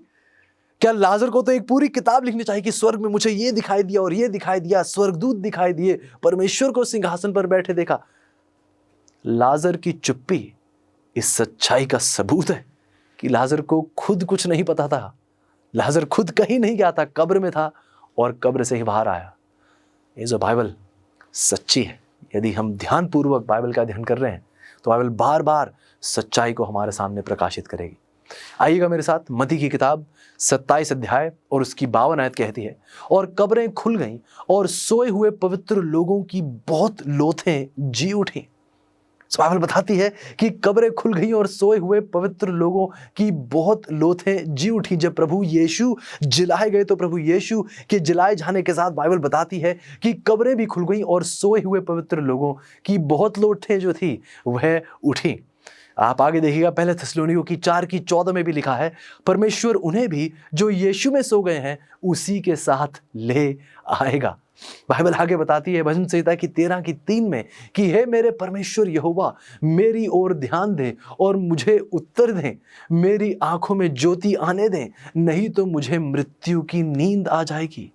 Speaker 1: क्या लाजर को तो एक पूरी किताब लिखनी चाहिए कि स्वर्ग में मुझे ये दिखाई दिया और ये दिखाई दिया, स्वर्गदूत दिखाई दिए, परमेश्वर को सिंहासन पर बैठे देखा। लाजर की चुप्पी इस सच्चाई का सबूत है कि लाजर को खुद कुछ नहीं पता था। लाजर खुद कहीं नहीं गया था, कब्र में था और कब्र से ही बाहर आया। ये जो बाइबल सच्ची है, यदि हम ध्यानपूर्वक बाइबल का अध्ययन कर रहे हैं तो बाइबल बार बार सच्चाई को हमारे सामने प्रकाशित करेगी। आइएगा मेरे साथ, मत्ती की किताब 27 अध्याय और उसकी 52 आयत कहती है, और कब्रें खुल गईं और सोए हुए पवित्र लोगों की बहुत लोथें जी उठी। बाइबल बताती है कि कब्रें खुल गई और सोए हुए पवित्र लोगों की बहुत लोथें जी उठी। जब प्रभु यीशु जिलाए गए तो प्रभु यीशु के जिलाए जाने के साथ बाइबल बताती है कि कब्रें भी खुल गई और सोए हुए पवित्र लोगों की बहुत लोथें जो थी वह उठी। आप आगे देखिएगा, पहले थिस्सलुनीकियों की 4:14 में भी लिखा है, परमेश्वर उन्हें भी जो यीशु में सो गए हैं उसी के साथ ले आएगा। बाइबल आगे बताती है भजन संहिता की 13:3 में कि हे मेरे परमेश्वर यहोवा, मेरी ओर ध्यान दे और मुझे उत्तर दें, मेरी आंखों में ज्योति आने दें, नहीं तो मुझे मृत्यु की नींद आ जाएगी।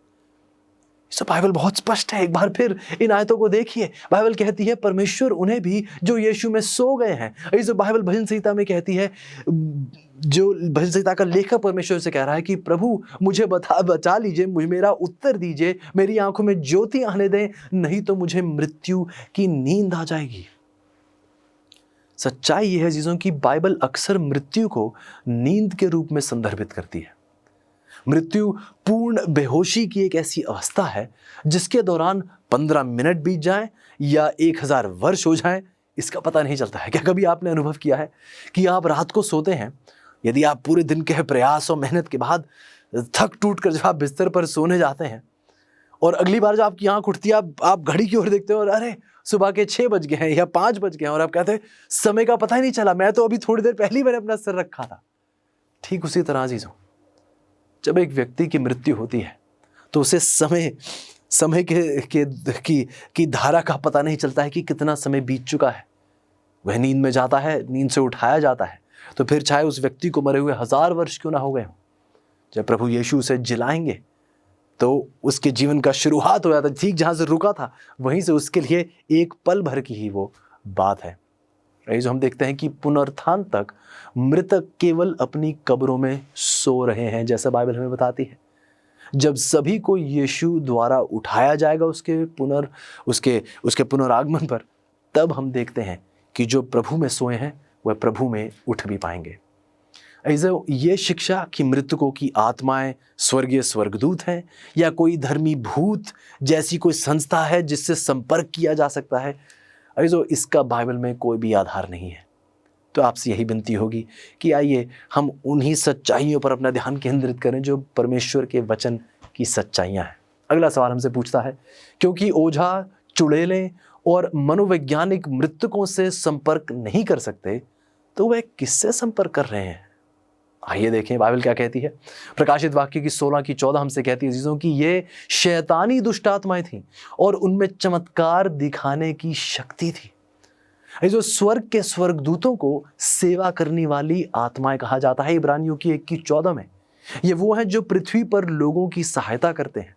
Speaker 1: तो बाइबल बहुत स्पष्ट है। एक बार फिर इन आयतों को देखिए। बाइबल कहती है परमेश्वर उन्हें भी जो यीशु में सो गए हैं। इस बाइबल भजन संहिता में कहती है, जो भजन संहिता का लेखक परमेश्वर से कह रहा है कि प्रभु मुझे बचा लीजिए, मुझे मेरा उत्तर दीजिए, मेरी आंखों में ज्योति आने दें, नहीं तो मुझे मृत्यु की नींद आ जाएगी। सच्चाई यह है जीजों की बाइबल अक्सर मृत्यु को नींद के रूप में संदर्भित करती है। मृत्यु पूर्ण बेहोशी की एक ऐसी अवस्था है जिसके दौरान 15 मिनट बीत जाएं या 1000 वर्ष हो जाएं, इसका पता नहीं चलता है। क्या कभी आपने अनुभव किया है कि आप रात को सोते हैं, यदि आप पूरे दिन के प्रयास और मेहनत के बाद थक टूट कर जब आप बिस्तर पर सोने जाते हैं और अगली बार जब आपकी आंख उठती है, आप घड़ी की ओर देखते हो और अरे सुबह के 6 बज गए हैं या 5 बज गए हैं, और आप कहते हैं समय का पता ही नहीं चला, मैं तो अभी थोड़ी देर पहले मैंने अपना सिर रखा था। ठीक उसी तरह अजीजों, जब एक व्यक्ति की मृत्यु होती है तो उसे समय की धारा का पता नहीं चलता है कि कितना समय बीत चुका है। वह नींद में जाता है, नींद से उठाया जाता है, तो फिर चाहे उस व्यक्ति को मरे हुए 1000 वर्ष क्यों ना हो गए हों, जब प्रभु यीशु उसे जिलाएंगे तो उसके जीवन का शुरुआत हो जाता है। ठीक जहां से रुका था वहीं से उसके लिए एक पल भर की ही वो बात है। जो हम देखते हैं कि पुनरुत्थान तक मृतक केवल अपनी कब्रों में सो रहे हैं, जैसा बाइबल हमें बताती है। जब सभी को यीशु द्वारा उठाया जाएगा उसके पुनरागमन पर, तब हम देखते हैं कि जो प्रभु में सोए हैं वह प्रभु में उठ भी पाएंगे। ये शिक्षा कि मृतकों की आत्माएं स्वर्गीय स्वर्गदूत हैं या कोई धर्मी भूत जैसी कोई संस्था है जिससे संपर्क किया जा सकता है, इसका बाइबल में कोई भी आधार नहीं है। तो आपसे यही विनती होगी कि आइए हम उन्हीं सच्चाइयों पर अपना ध्यान केंद्रित करें जो परमेश्वर के वचन की सच्चाइयां हैं। अगला सवाल हमसे पूछता है, क्योंकि ओझा, चुड़ैलें और मनोवैज्ञानिक मृतकों से संपर्क नहीं कर सकते, तो वह किससे संपर्क कर रहे हैं? आइए देखें बाइबल क्या कहती है। प्रकाशित वाक्य की 16:14 हमसे कहती है चीजों की ये शैतानी दुष्ट आत्माएं थीं और उनमें चमत्कार दिखाने की शक्ति थी। जो स्वर्ग के स्वर्गदूतों को सेवा करने वाली आत्माएं कहा जाता है इब्रानियों की 1:14 में। ये वो हैं जो पृथ्वी पर लोगों की सहायता करते हैं।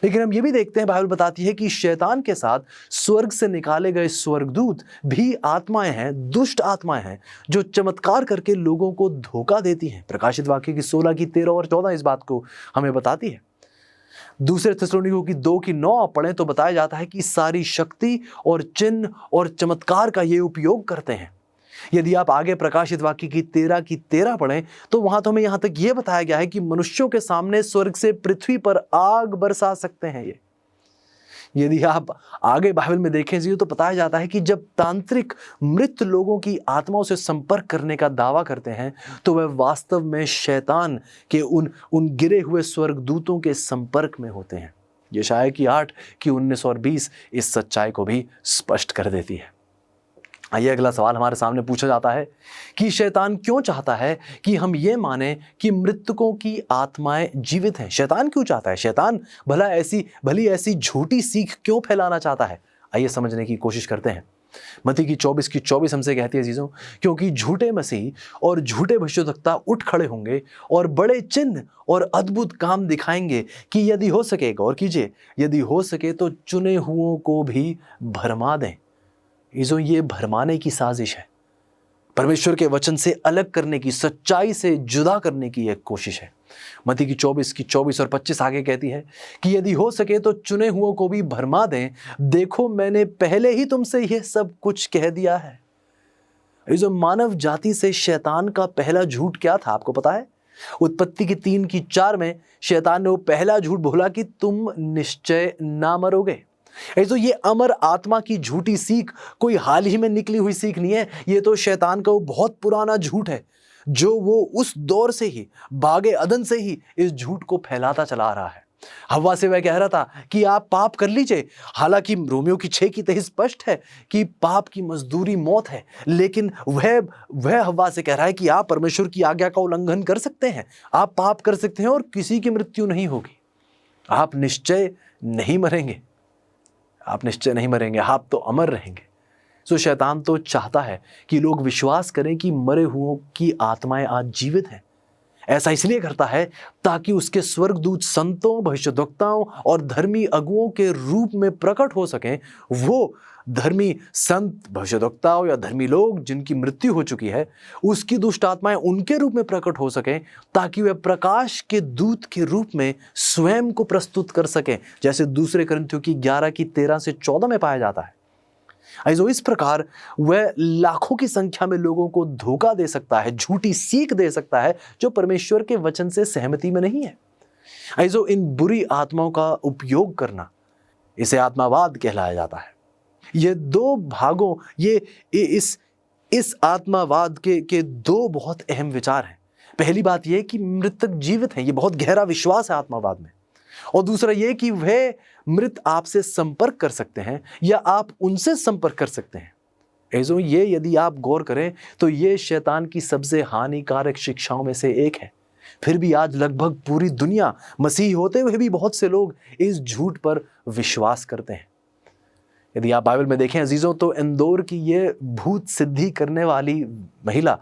Speaker 1: लेकिन हम ये भी देखते हैं, बाइबल बताती है कि शैतान के साथ स्वर्ग से निकाले गए स्वर्गदूत भी आत्माएं हैं, दुष्ट आत्माएं हैं, जो चमत्कार करके लोगों को धोखा देती हैं। प्रकाशित वाक्य की 16:13 और 14 इस बात को हमें बताती है। दूसरे थिस्सलुनीकियों की 2:9 आप पढ़ें तो बताया जाता है कि सारी शक्ति और चिन्ह और चमत्कार का ये उपयोग करते हैं। यदि आप आगे प्रकाशित वाक्य की 13:13 पढ़ें तो वहां तो हमें यहां तक ये बताया गया है कि मनुष्यों के सामने स्वर्ग से पृथ्वी पर आग बरसा सकते हैं ये। यदि आप आगे बाइबल में देखें तो बताया जाता है कि जब तांत्रिक मृत लोगों की आत्माओं से संपर्क करने का दावा करते हैं तो वह वास्तव में शैतान के उन गिरे हुए स्वर्गदूतों के संपर्क में होते हैं। यशायाह की 8:19 और 20 इस सच्चाई को भी स्पष्ट कर देती है। आइए अगला सवाल हमारे सामने पूछा जाता है कि शैतान क्यों चाहता है कि हम ये माने कि मृतकों की आत्माएं जीवित हैं। शैतान क्यों चाहता है? शैतान भली ऐसी झूठी सीख क्यों फैलाना चाहता है? आइए समझने की कोशिश करते हैं। मत्ती की 24 हमसे कहती है चीज़ों, क्योंकि झूठे मसीह और झूठे भविष्यद्वक्ता उठ खड़े होंगे और बड़े चिन्ह और अद्भुत काम दिखाएंगे कि यदि हो सके, गौर कीजिए, यदि हो सके तो चुने हुओं को भी भरमा दें। ये भरमाने की साजिश है, परमेश्वर के वचन से अलग करने की, सच्चाई से जुदा करने की एक कोशिश है। मत्ती की 24 और 25 आगे कहती है कि यदि हो सके तो चुने हुओं को भी भरमा दें, देखो मैंने पहले ही तुमसे यह सब कुछ कह दिया है। जो मानव जाति से शैतान का पहला झूठ क्या था, आपको पता है? उत्पत्ति की 3:4 में शैतान ने वो पहला झूठ बोला कि तुम निश्चय ना मरोगे। तो ये अमर आत्मा की झूठी सीख कोई हाल ही में निकली हुई सीख नहीं है। ये तो शैतान का वो बहुत पुराना झूठ है, जो वो उस दौर से ही, बागे अदन से ही इस झूठ को फैलाता चला आ रहा है। हव्वा से वह कह रहा था कि आप पाप कर लीजिए, हालांकि रोमियो की 6 की 23 स्पष्ट है कि पाप की मजदूरी मौत है, लेकिन वह हव्वा से कह रहा है कि आप परमेश्वर की आज्ञा का उल्लंघन कर सकते हैं, आप पाप कर सकते हैं और किसी की मृत्यु नहीं होगी, आप निश्चय नहीं मरेंगे, आप निश्चय नहीं मरेंगे, आप तो अमर रहेंगे। सो शैतान तो चाहता है कि लोग विश्वास करें कि मरे हुओं की आत्माएं आज जीवित हैं। ऐसा इसलिए करता है ताकि उसके स्वर्गदूत संतों, भविष्यद्वक्ताओं और धर्मी अगुओं के रूप में प्रकट हो सकें। वो धर्मी संत, भविष्यद्वक्ताओं या धर्मी लोग जिनकी मृत्यु हो चुकी है, उसकी दुष्ट आत्माएं उनके रूप में प्रकट हो सकें, ताकि वे प्रकाश के दूत के रूप में स्वयं को प्रस्तुत कर सकें, जैसे दूसरे कुरिन्थियों की 11 की 13 से 14 में पाया जाता है। इस प्रकार वह लाखों की संख्या में लोगों को धोखा दे सकता है, झूठी सीख दे सकता है, जो परमेश्वर के वचन से सहमति में नहीं है। इन बुरी आत्माओं का उपयोग करना, इसे आत्मावाद कहलाया जाता है। ये दो भागों, इस आत्मावाद के दो बहुत अहम विचार हैं। पहली बात यह कि मृतक जीवित हैं, ये बहुत गहरा विश्वास है आत्मावाद में। और दूसरा यह कि वह मृत आपसे संपर्क कर सकते हैं या आप उनसे संपर्क कर सकते हैं। ये यदि आप गौर करें तो ये शैतान की सबसे हानिकारक शिक्षाओं में से एक है। फिर भी आज लगभग पूरी दुनिया, मसीही होते हुए भी बहुत से लोग इस झूठ पर विश्वास करते हैं। यदि आप बाइबल में देखें अजीजों, तो इंदौर की ये भूत सिद्धि करने वाली महिला,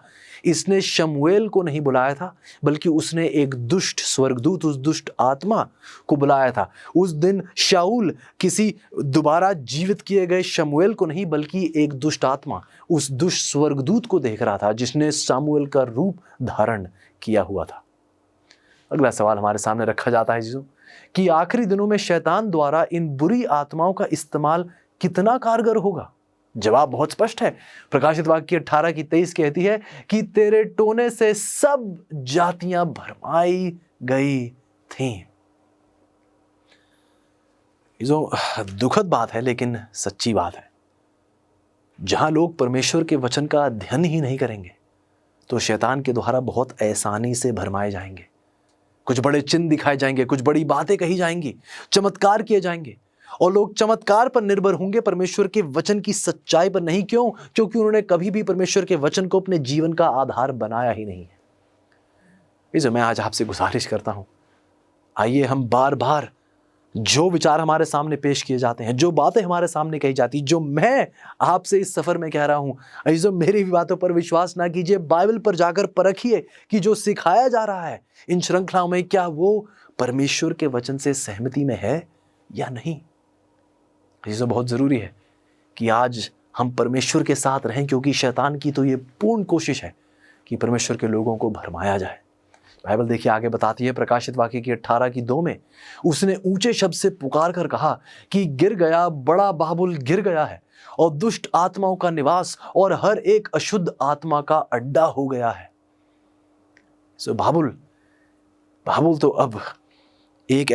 Speaker 1: इसने शमूएल को नहीं बुलाया था, बल्कि उसने एक दुष्ट स्वर्गदूत, उस दुष्ट आत्मा को बुलाया था। उस दिन शाऊल किसी दोबारा जीवित किए गए शमूएल को नहीं, बल्कि एक दुष्ट आत्मा, उस दुष्ट स्वर्गदूत को देख रहा था, जिसने सामुएल का रूप धारण किया हुआ था। अगला सवाल हमारे सामने रखा जाता है जीजों कि आखिरी दिनों में शैतान द्वारा इन बुरी आत्माओं का इस्तेमाल कितना कारगर होगा। जवाब बहुत स्पष्ट है। प्रकाशित वाक्य 18 की 23 कहती है कि तेरे टोने से सब जातियां भरमाई गई थीं। जो दुखद बात है लेकिन सच्ची बात है। जहां लोग परमेश्वर के वचन का अध्ययन ही नहीं करेंगे, तो शैतान के द्वारा बहुत आसानी से भरमाए जाएंगे। कुछ बड़े चिन्ह दिखाए जाएंगे, कुछ बड़ी बातें कही जाएंगी, चमत्कार किए जाएंगे, और लोग चमत्कार पर निर्भर होंगे, परमेश्वर के वचन की सच्चाई पर नहीं। क्यों? क्योंकि उन्होंने कभी भी परमेश्वर के वचन को अपने जीवन का आधार बनाया ही नहीं है। इसे मैं आज आपसे गुजारिश करता हूं, आइए हम बार बार जो विचार हमारे सामने पेश किए जाते हैं, जो बातें हमारे सामने कही जाती, जो मैं आपसे इस सफर में कह रहा हूं, अजीजों मेरी भी बातों पर विश्वास ना कीजिए, बाइबल पर जाकर परखिए कि जो सिखाया जा रहा है इन श्रृंखलाओं में, क्या वो परमेश्वर के वचन से सहमति में है या नहीं। अजीजों बहुत जरूरी है कि आज हम परमेश्वर के साथ रहें, क्योंकि शैतान की तो ये पूर्ण कोशिश है कि परमेश्वर के लोगों को भरमाया जाए। बाइबल देखिए आगे बताती है, प्रकाशित वाक्य की 18 की 2 में, उसने ऊंचे शब्द से पुकार कर कहा कि गिर गया, बड़ा बाबुल गिर गया है, और दुष्ट आत्माओं का निवास और हर एक अशुद्ध आत्मा का अड्डा हो गया है। सो बाबुल तो अब एक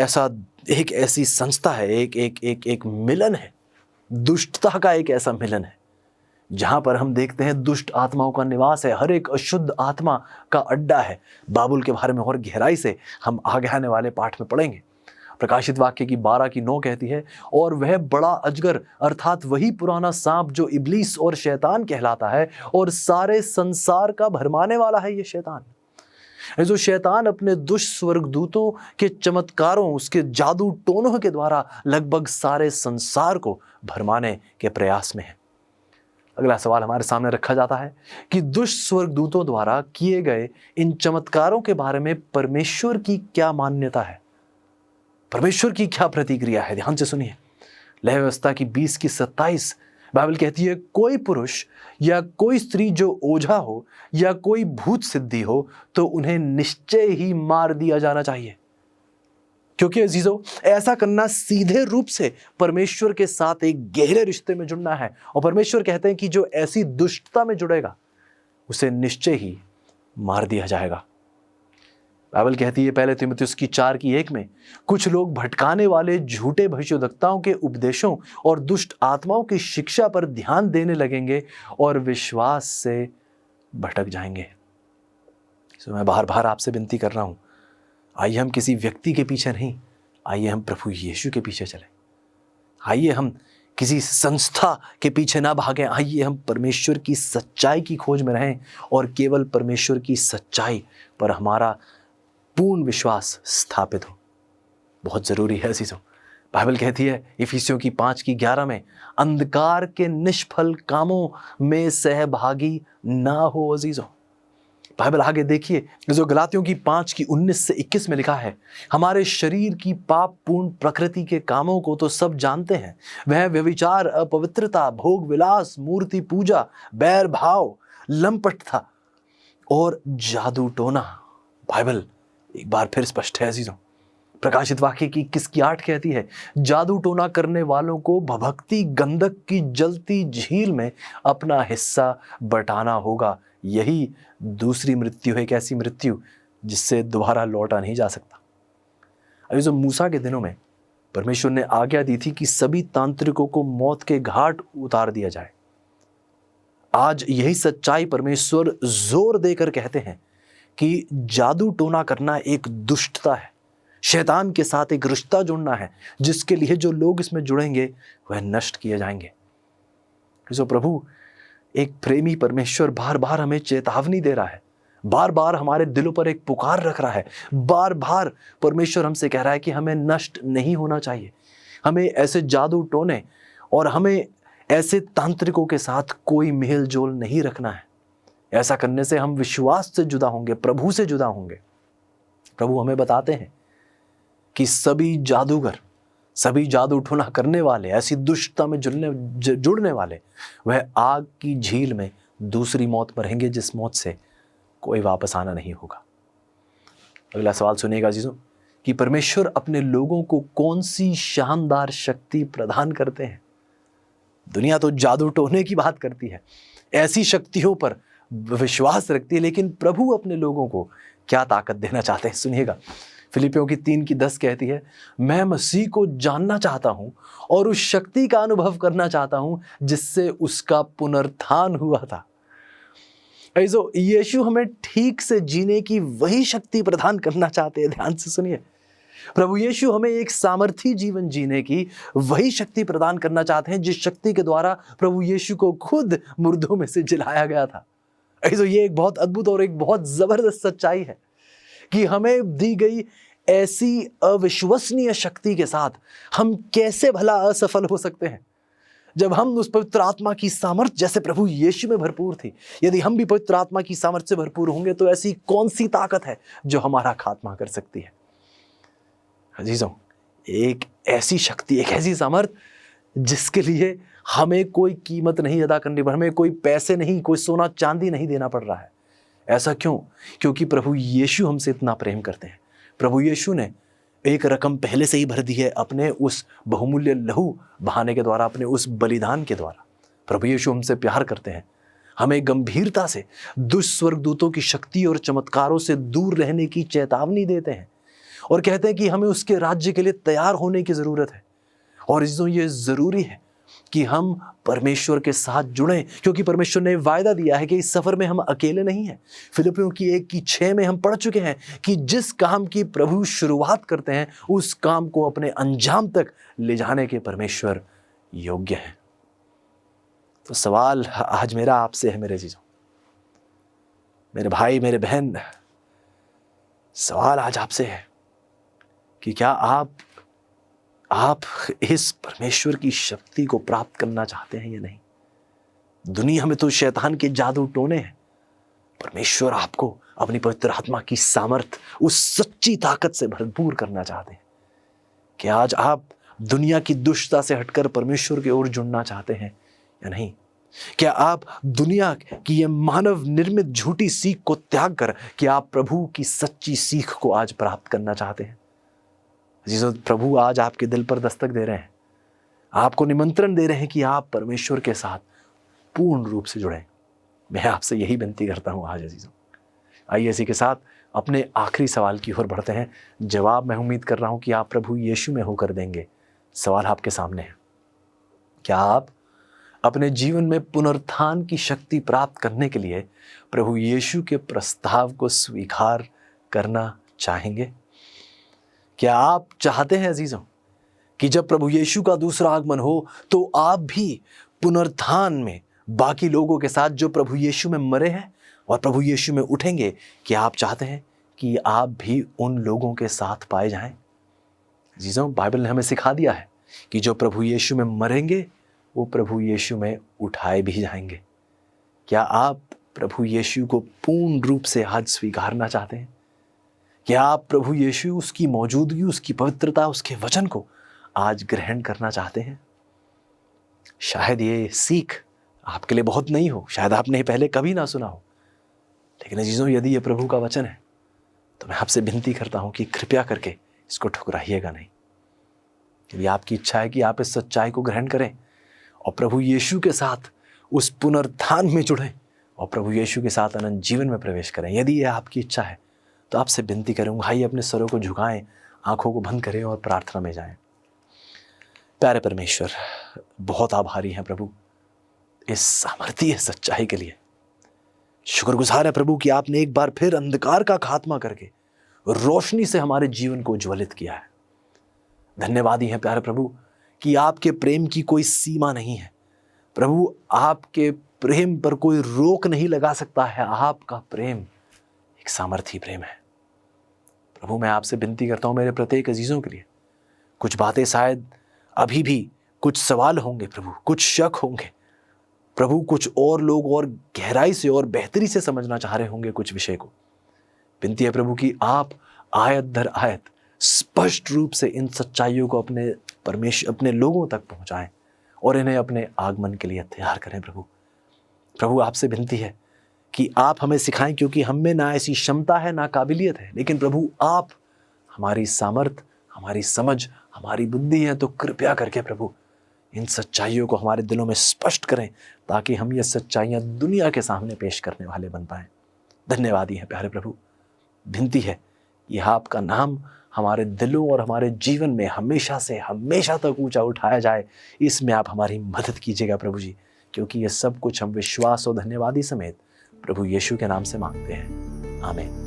Speaker 1: ऐसी संस्था है, एक मिलन है, दुष्टता का एक ऐसा मिलन है, जहां पर हम देखते हैं दुष्ट आत्माओं का निवास है, हर एक अशुद्ध आत्मा का अड्डा है। बाबुल के बारे में और गहराई से हम आगे आने वाले पाठ में पढ़ेंगे। प्रकाशित वाक्य की 12:9 कहती है, और वह बड़ा अजगर अर्थात वही पुराना सांप जो इब्लीस और शैतान कहलाता है और सारे संसार का भरमाने वाला है। ये शैतान, जो शैतान अपने दुष्ट स्वर्गदूतों के चमत्कारों, उसके जादू टोनों के द्वारा लगभग सारे संसार को भरमाने के प्रयास में है। अगला सवाल हमारे सामने रखा जाता है कि दुष्ट स्वर्गदूतों द्वारा किए गए इन चमत्कारों के बारे में परमेश्वर की क्या मान्यता है, परमेश्वर की क्या प्रतिक्रिया है। ध्यान से सुनिए, लय व्यवस्था की 20:27 बाइबल कहती है, कोई पुरुष या कोई स्त्री जो ओझा हो या कोई भूत सिद्धि हो तो उन्हें निश्चय ही मार दिया जाना चाहिए, क्योंकि अजीजों ऐसा करना सीधे रूप से परमेश्वर के साथ एक गहरे रिश्ते में जुड़ना है। और परमेश्वर कहते हैं कि जो ऐसी दुष्टता में जुड़ेगा उसे निश्चय ही मार दिया जाएगा। बाइबल कहती है 1 तीमुथियुस की 4:1 में, कुछ लोग भटकाने वाले झूठे भविष्यद्वक्ताओं के उपदेशों और दुष्ट आत्माओं की शिक्षा पर ध्यान देने लगेंगे और विश्वास से भटक जाएंगे। तो मैं बार बार आपसे विनती कर रहा हूं, आइए हम किसी व्यक्ति के पीछे नहीं, आइए हम प्रभु यीशु के पीछे चलें। आइए हम किसी संस्था के पीछे ना भागें, आइए हम परमेश्वर की सच्चाई की खोज में रहें और केवल परमेश्वर की सच्चाई पर हमारा पूर्ण विश्वास स्थापित हो। बहुत ज़रूरी है अजीजों। बाइबल कहती है इफिसियों की 5:11 में, अंधकार के निष्फल कामों में सहभागी ना हो अजीजों। बाइबल आगे देखिए, जो गलातियों की 5:19 से 21 में लिखा है, हमारे शरीर की पाप पूर्ण प्रकृति के कामों को तो सब जानते हैं, वह व्यभिचार, अपवित्रता, भोग विलास, मूर्ति पूजा, बैर भाव, लंपटता और जादू टोना। बाइबल एक बार फिर स्पष्ट है अजीजों। प्रकाशित वाक्य की 21:8 कहती है, जादू टोना करने वालों को भभकती गंधक की जलती झील में अपना हिस्सा बटाना होगा। यही दूसरी मृत्यु है, एक ऐसी मृत्यु जिससे दोबारा लौटा नहीं जा सकता। अभी जो मूसा के दिनों में परमेश्वर ने आज्ञा दी थी कि सभी तांत्रिकों को मौत के घाट उतार दिया जाए, आज यही सच्चाई परमेश्वर जोर देकर कहते हैं कि जादू टोना करना एक दुष्टता है, शैतान के साथ एक रिश्ता जोड़ना है, जिसके लिए जो लोग इसमें जुड़ेंगे वह नष्ट किए जाएंगे। जो प्रभु एक प्रेमी परमेश्वर बार बार हमें चेतावनी दे रहा है, बार बार हमारे दिलों पर एक पुकार रख रहा है, बार बार परमेश्वर हमसे कह रहा है कि हमें नष्ट नहीं होना चाहिए, हमें ऐसे जादू टोने और हमें ऐसे तांत्रिकों के साथ कोई मेल जोल नहीं रखना है। ऐसा करने से हम विश्वास से जुदा होंगे, प्रभु से जुदा होंगे। प्रभु हमें बताते हैं कि सभी जादूगर, सभी जादू टोना करने वाले, ऐसी दुष्टता में जुड़ने वाले, वह आग की झील में दूसरी मौत मरेंगे, जिस मौत से कोई वापस आना नहीं होगा। अगला सवाल सुनिएगा अजीजों कि परमेश्वर अपने लोगों को कौन सी शानदार शक्ति प्रदान करते हैं। दुनिया तो जादू टोने की बात करती है, ऐसी शक्तियों पर विश्वास रखती है, लेकिन प्रभु अपने लोगों को क्या ताकत देना चाहते हैं सुनिएगा। फिलिपियों की 3:10 कहती है, मैं मसीह को जानना चाहता हूं और उस शक्ति का अनुभव करना चाहता हूं जिससे उसका पुनरुत्थान हुआ था। ऐसो यीशु हमें ठीक से जीने की वही शक्ति प्रदान करना चाहते हैं। ध्यान से सुनिए, प्रभु यीशु हमें एक सामर्थी जीवन जीने की वही शक्ति प्रदान करना चाहते हैं जिस शक्ति के द्वारा प्रभु यीशु को खुद मुर्दों में से जिलाया गया था। ऐसो ये एक बहुत अद्भुत और एक बहुत जबरदस्त सच्चाई है कि हमें दी गई ऐसी अविश्वसनीय शक्ति के साथ हम कैसे भला असफल हो सकते हैं, जब हम उस पवित्र आत्मा की सामर्थ्य जैसे प्रभु यीशु में भरपूर थी। यदि हम भी पवित्र आत्मा की सामर्थ्य से भरपूर होंगे तो ऐसी कौन सी ताकत है जो हमारा खात्मा कर सकती है। अजीजों, एक ऐसी शक्ति, एक ऐसी सामर्थ्य जिसके लिए हमें कोई कीमत नहीं अदा करनी पड़, हमें कोई पैसे नहीं, कोई सोना चांदी नहीं देना पड़ रहा है। ऐसा क्यों? क्योंकि प्रभु यीशु हमसे इतना प्रेम करते हैं। प्रभु यीशु ने एक रकम पहले से ही भर दी है अपने उस बहुमूल्य लहू बहाने के द्वारा, अपने उस बलिदान के द्वारा। प्रभु यीशु हमसे प्यार करते हैं, हमें गंभीरता से दुष्ट स्वर्गदूतों की शक्ति और चमत्कारों से दूर रहने की चेतावनी देते हैं और कहते हैं कि हमें उसके राज्य के लिए तैयार होने की जरूरत है। और ये जरूरी है कि हम परमेश्वर के साथ जुड़ें, क्योंकि परमेश्वर ने वायदा दिया है कि इस सफर में हम अकेले नहीं हैं। फिलिपियों की 1:6 में हम पढ़ चुके हैं कि जिस काम की प्रभु शुरुआत करते हैं उस काम को अपने अंजाम तक ले जाने के परमेश्वर योग्य हैं। तो सवाल आज मेरा आपसे है मेरे जीजों, मेरे भाई, मेरे बहन, सवाल आज आपसे है कि क्या आप इस परमेश्वर की शक्ति को प्राप्त करना चाहते हैं या नहीं? दुनिया में तो शैतान के जादू टोने हैं, परमेश्वर आपको अपनी पवित्र आत्मा की सामर्थ, उस सच्ची ताकत से भरपूर करना चाहते हैं। कि आज आप दुनिया की दुष्टता से हटकर परमेश्वर की ओर जुड़ना चाहते हैं या नहीं? क्या आप दुनिया की यह मानव निर्मित झूठी सीख को त्याग कर कि आप प्रभु की सच्ची सीख को आज प्राप्त करना चाहते हैं? अजीजों, प्रभु आज आपके दिल पर दस्तक दे रहे हैं, आपको निमंत्रण दे रहे हैं कि आप परमेश्वर के साथ पूर्ण रूप से जुड़ें। मैं आपसे यही विनती करता हूं आज अजीजों। आइए इसी के साथ अपने आखिरी सवाल की ओर बढ़ते हैं। जवाब मैं उम्मीद कर रहा हूं कि आप प्रभु यीशु में होकर देंगे। सवाल आपके सामने है, क्या आप अपने जीवन में पुनरुत्थान की शक्ति प्राप्त करने के लिए प्रभु यीशु के प्रस्ताव को स्वीकार करना चाहेंगे? क्या आप चाहते हैं अजीजों कि जब प्रभु यीशु का दूसरा आगमन हो तो आप भी पुनरुत्थान में बाकी लोगों के साथ जो प्रभु यीशु में मरे हैं और प्रभु यीशु में उठेंगे, क्या आप चाहते हैं कि आप भी उन लोगों के साथ पाए जाएं? अजीजों, बाइबल ने हमें सिखा दिया है कि जो प्रभु यीशु में मरेंगे वो प्रभु यीशु में उठाए भी जाएंगे। क्या आप प्रभु यीशु को पूर्ण रूप से आज स्वीकारना चाहते हैं? क्या आप प्रभु यीशु, उसकी मौजूदगी, उसकी पवित्रता, उसके वचन को आज ग्रहण करना चाहते हैं? शायद ये सीख आपके लिए बहुत नई हो, शायद आपने पहले कभी ना सुना हो, लेकिन अजीजों, यदि ये प्रभु का वचन है तो मैं आपसे विनती करता हूं कि कृपया करके इसको ठुकराइएगा नहीं। यदि आपकी इच्छा है कि आप इस सच्चाई को ग्रहण करें और प्रभु यीशु के साथ उस पुनरुत्थान में जुड़ें और प्रभु यीशु के साथ अनंत जीवन में प्रवेश करें, यदि यह आपकी इच्छा है तो आपसे विनती करूंगा, भाई अपने सरों को झुकाएं, आंखों को बंद करें और प्रार्थना में जाएं। प्यारे परमेश्वर, बहुत आभारी हैं प्रभु इस सामर्थ्य सच्चाई के लिए। शुक्रगुजार है प्रभु कि आपने एक बार फिर अंधकार का खात्मा करके रोशनी से हमारे जीवन को ज्वलित किया है। धन्यवादी हैं प्यारे प्रभु कि आपके प्रेम की कोई सीमा नहीं है। प्रभु, आपके प्रेम पर कोई रोक नहीं लगा सकता है। आपका प्रेम एक सामर्थी प्रेम है। प्रभु, मैं आपसे विनती करता हूं, मेरे प्रत्येक अजीजों के लिए कुछ बातें शायद अभी भी, कुछ सवाल होंगे प्रभु, कुछ शक होंगे प्रभु, कुछ और लोग और गहराई से और बेहतरी से समझना चाह रहे होंगे कुछ विषय को। विनती है प्रभु कि आप आयत दर आयत स्पष्ट रूप से इन सच्चाइयों को अपने लोगों तक पहुंचाएं और इन्हें अपने आगमन के लिए तैयार करें। प्रभु, आपसे विनती है कि आप हमें सिखाएं, क्योंकि हम में ना ऐसी क्षमता है ना काबिलियत है, लेकिन प्रभु आप हमारी सामर्थ, हमारी समझ, हमारी बुद्धि है, तो कृपया करके प्रभु इन सच्चाइयों को हमारे दिलों में स्पष्ट करें ताकि हम ये सच्चाइयाँ दुनिया के सामने पेश करने वाले बन पाएं। धन्यवादी है प्यारे प्रभु। विनती है यह आपका नाम हमारे दिलों और हमारे जीवन में हमेशा से हमेशा तक ऊंचा उठाया जाए, इसमें आप हमारी मदद कीजिएगा प्रभु जी, क्योंकि ये सब कुछ हम विश्वास और धन्यवादी समेत प्रभु यीशु के नाम से मांगते हैं। आमीन।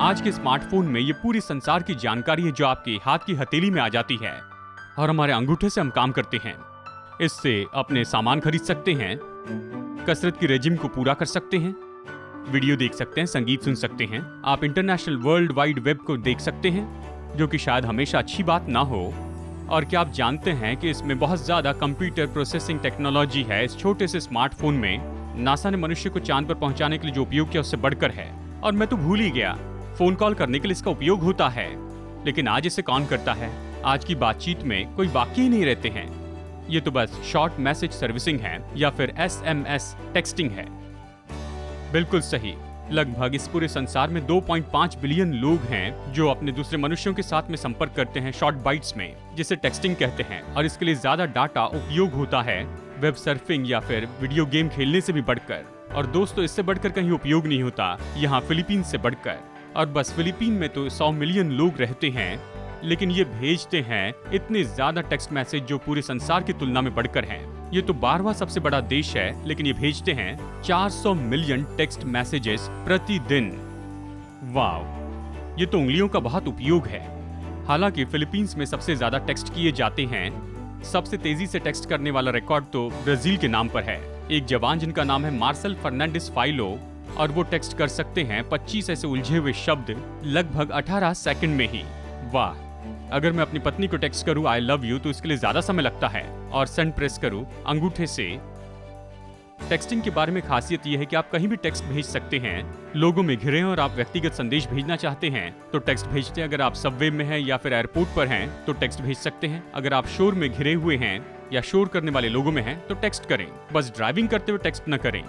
Speaker 2: आज के स्मार्टफोन में ये पूरी संसार की जानकारी है जो आपके हाथ की हथेली में आ जाती है और हमारे अंगूठे से हम काम करते हैं। इससे अपने सामान खरीद सकते हैं, कसरत की रेजिम को पूरा कर सकते हैं, वीडियो देख सकते हैं, संगीत सुन सकते हैं, आप इंटरनेशनल वर्ल्ड वाइड वेब को देख सकते हैं, जो कि शायद हमेशा अच्छी बात ना हो। और क्या आप जानते हैं कि इसमें बहुत ज़्यादा कंप्यूटर प्रोसेसिंग टेक्नोलॉजी है। इस छोटे से स्मार्टफोन में नासा ने मनुष्य को चांद पर पहुंचाने के लिए जो उपयोग किया उससे बढ़कर है। और मैं तो भूल ही गया, फोन कॉल करने के लिए इसका उपयोग होता है, लेकिन आज इसे कौन करता है? आज की बातचीत में कोई वाक्य ही नहीं रहते हैं, ये तो बस शॉर्ट मैसेज सर्विसिंग है या फिर SMS टेक्सटिंग है। बिल्कुल सही, लगभग इस पूरे संसार में 2.5 बिलियन लोग हैं जो अपने दूसरे मनुष्यों के साथ में संपर्क करते हैं शॉर्ट बाइट्स में, जिसे टेक्सटिंग कहते हैं। और इसके लिए ज्यादा डाटा उपयोग होता है वेब सर्फिंग या फिर वीडियो गेम खेलने से भी बढ़कर। और दोस्तों, इससे बढ़कर कहीं उपयोग नहीं होता यहाँ फिलीपींस से बढ़कर। और बस फिलीपीन में तो 100 मिलियन लोग रहते हैं, लेकिन ये भेजते हैं इतने ज्यादा टेक्स्ट मैसेज जो पूरे संसार की तुलना में बढ़कर हैं। ये तो 12वां सबसे बड़ा देश है, लेकिन ये भेजते हैं 400 मिलियन टेक्स्ट मैसेजेस प्रतिदिन। वाव, ये तो उंगलियों का बहुत उपयोग है। हालांकि फिलीपींस में सबसे ज्यादा टेक्स्ट किए जाते हैं। सबसे तेजी से टेक्स्ट करने वाला रिकॉर्ड तो ब्राजील के नाम पर है। एक जवान जिनका नाम है मार्सेल फर्नांडिस फाइलो, और वो टेक्स्ट कर सकते हैं 25 ऐसे उलझे हुए शब्द लगभग 18 सेकंड में ही। वाह, अगर मैं अपनी पत्नी को टेक्स्ट करूं आई लव यू तो इसके लिए ज्यादा समय लगता है, और सेंड प्रेस करूं अंगूठे से। टेक्सटिंग के बारे में खासियत यह है कि आप कहीं भी टेक्स्ट भेज सकते हैं। लोगों में घिरे और आप व्यक्तिगत संदेश भेजना चाहते हैं तो टेक्स्ट भेजते हैं। अगर आप सबवे में हैं या फिर एयरपोर्ट पर हैं तो टेक्स्ट भेज सकते हैं। अगर आप शोर में घिरे हुए हैं या शोर करने वाले लोगों में हैं तो टेक्स्ट करें। बस ड्राइविंग करते हुए टेक्स्ट न करें।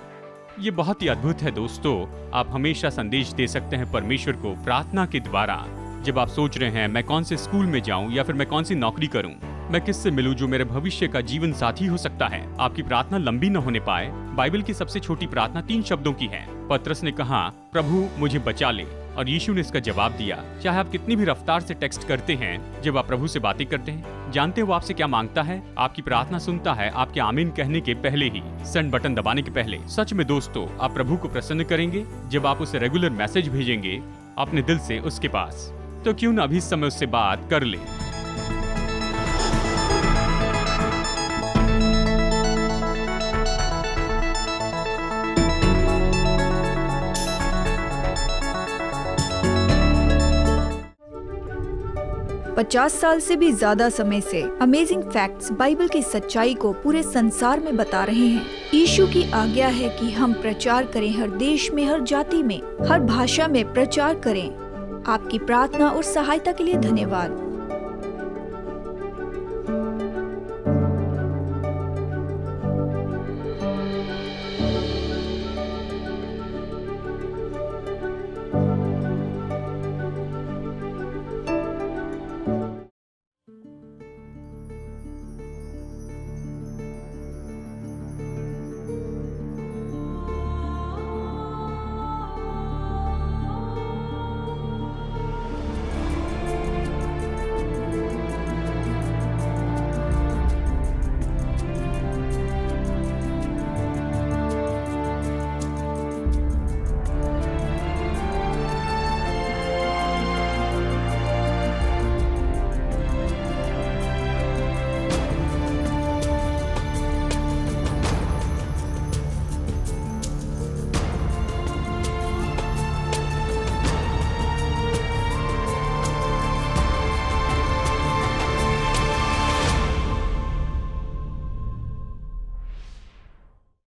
Speaker 2: ये बहुत ही अद्भुत है दोस्तों। आप हमेशा संदेश दे सकते हैं परमेश्वर को प्रार्थना के द्वारा। जब आप सोच रहे हैं मैं कौन से स्कूल में जाऊं या फिर मैं कौन सी नौकरी करूं, मैं किससे मिलूं जो मेरे भविष्य का जीवन साथी हो सकता है, आपकी प्रार्थना लंबी न होने पाए। बाइबल की सबसे छोटी प्रार्थना 3 शब्दों की है। पतरस ने कहा प्रभु मुझे बचा ले, और यीशु ने इसका जवाब दिया। चाहे आप कितनी भी रफ्तार से टेक्स्ट करते हैं, जब आप प्रभु से बातें करते हैं, जानते हो वो आपसे क्या मांगता है? आपकी प्रार्थना सुनता है आपके आमीन कहने के पहले ही, सेंड बटन दबाने के पहले। सच में दोस्तों, आप प्रभु को प्रसन्न करेंगे जब आप उसे रेगुलर मैसेज भेजेंगे अपने दिल से उसके पास। तो क्यों ना अभी इस समय उससे बात कर ले।
Speaker 3: पचास साल से भी ज्यादा समय से अमेजिंग फैक्ट्स बाइबल की सच्चाई को पूरे संसार में बता रहे हैं। यीशु की आज्ञा है कि हम प्रचार करें, हर देश में, हर जाति में, हर भाषा में प्रचार करें। आपकी प्रार्थना और सहायता के लिए धन्यवाद।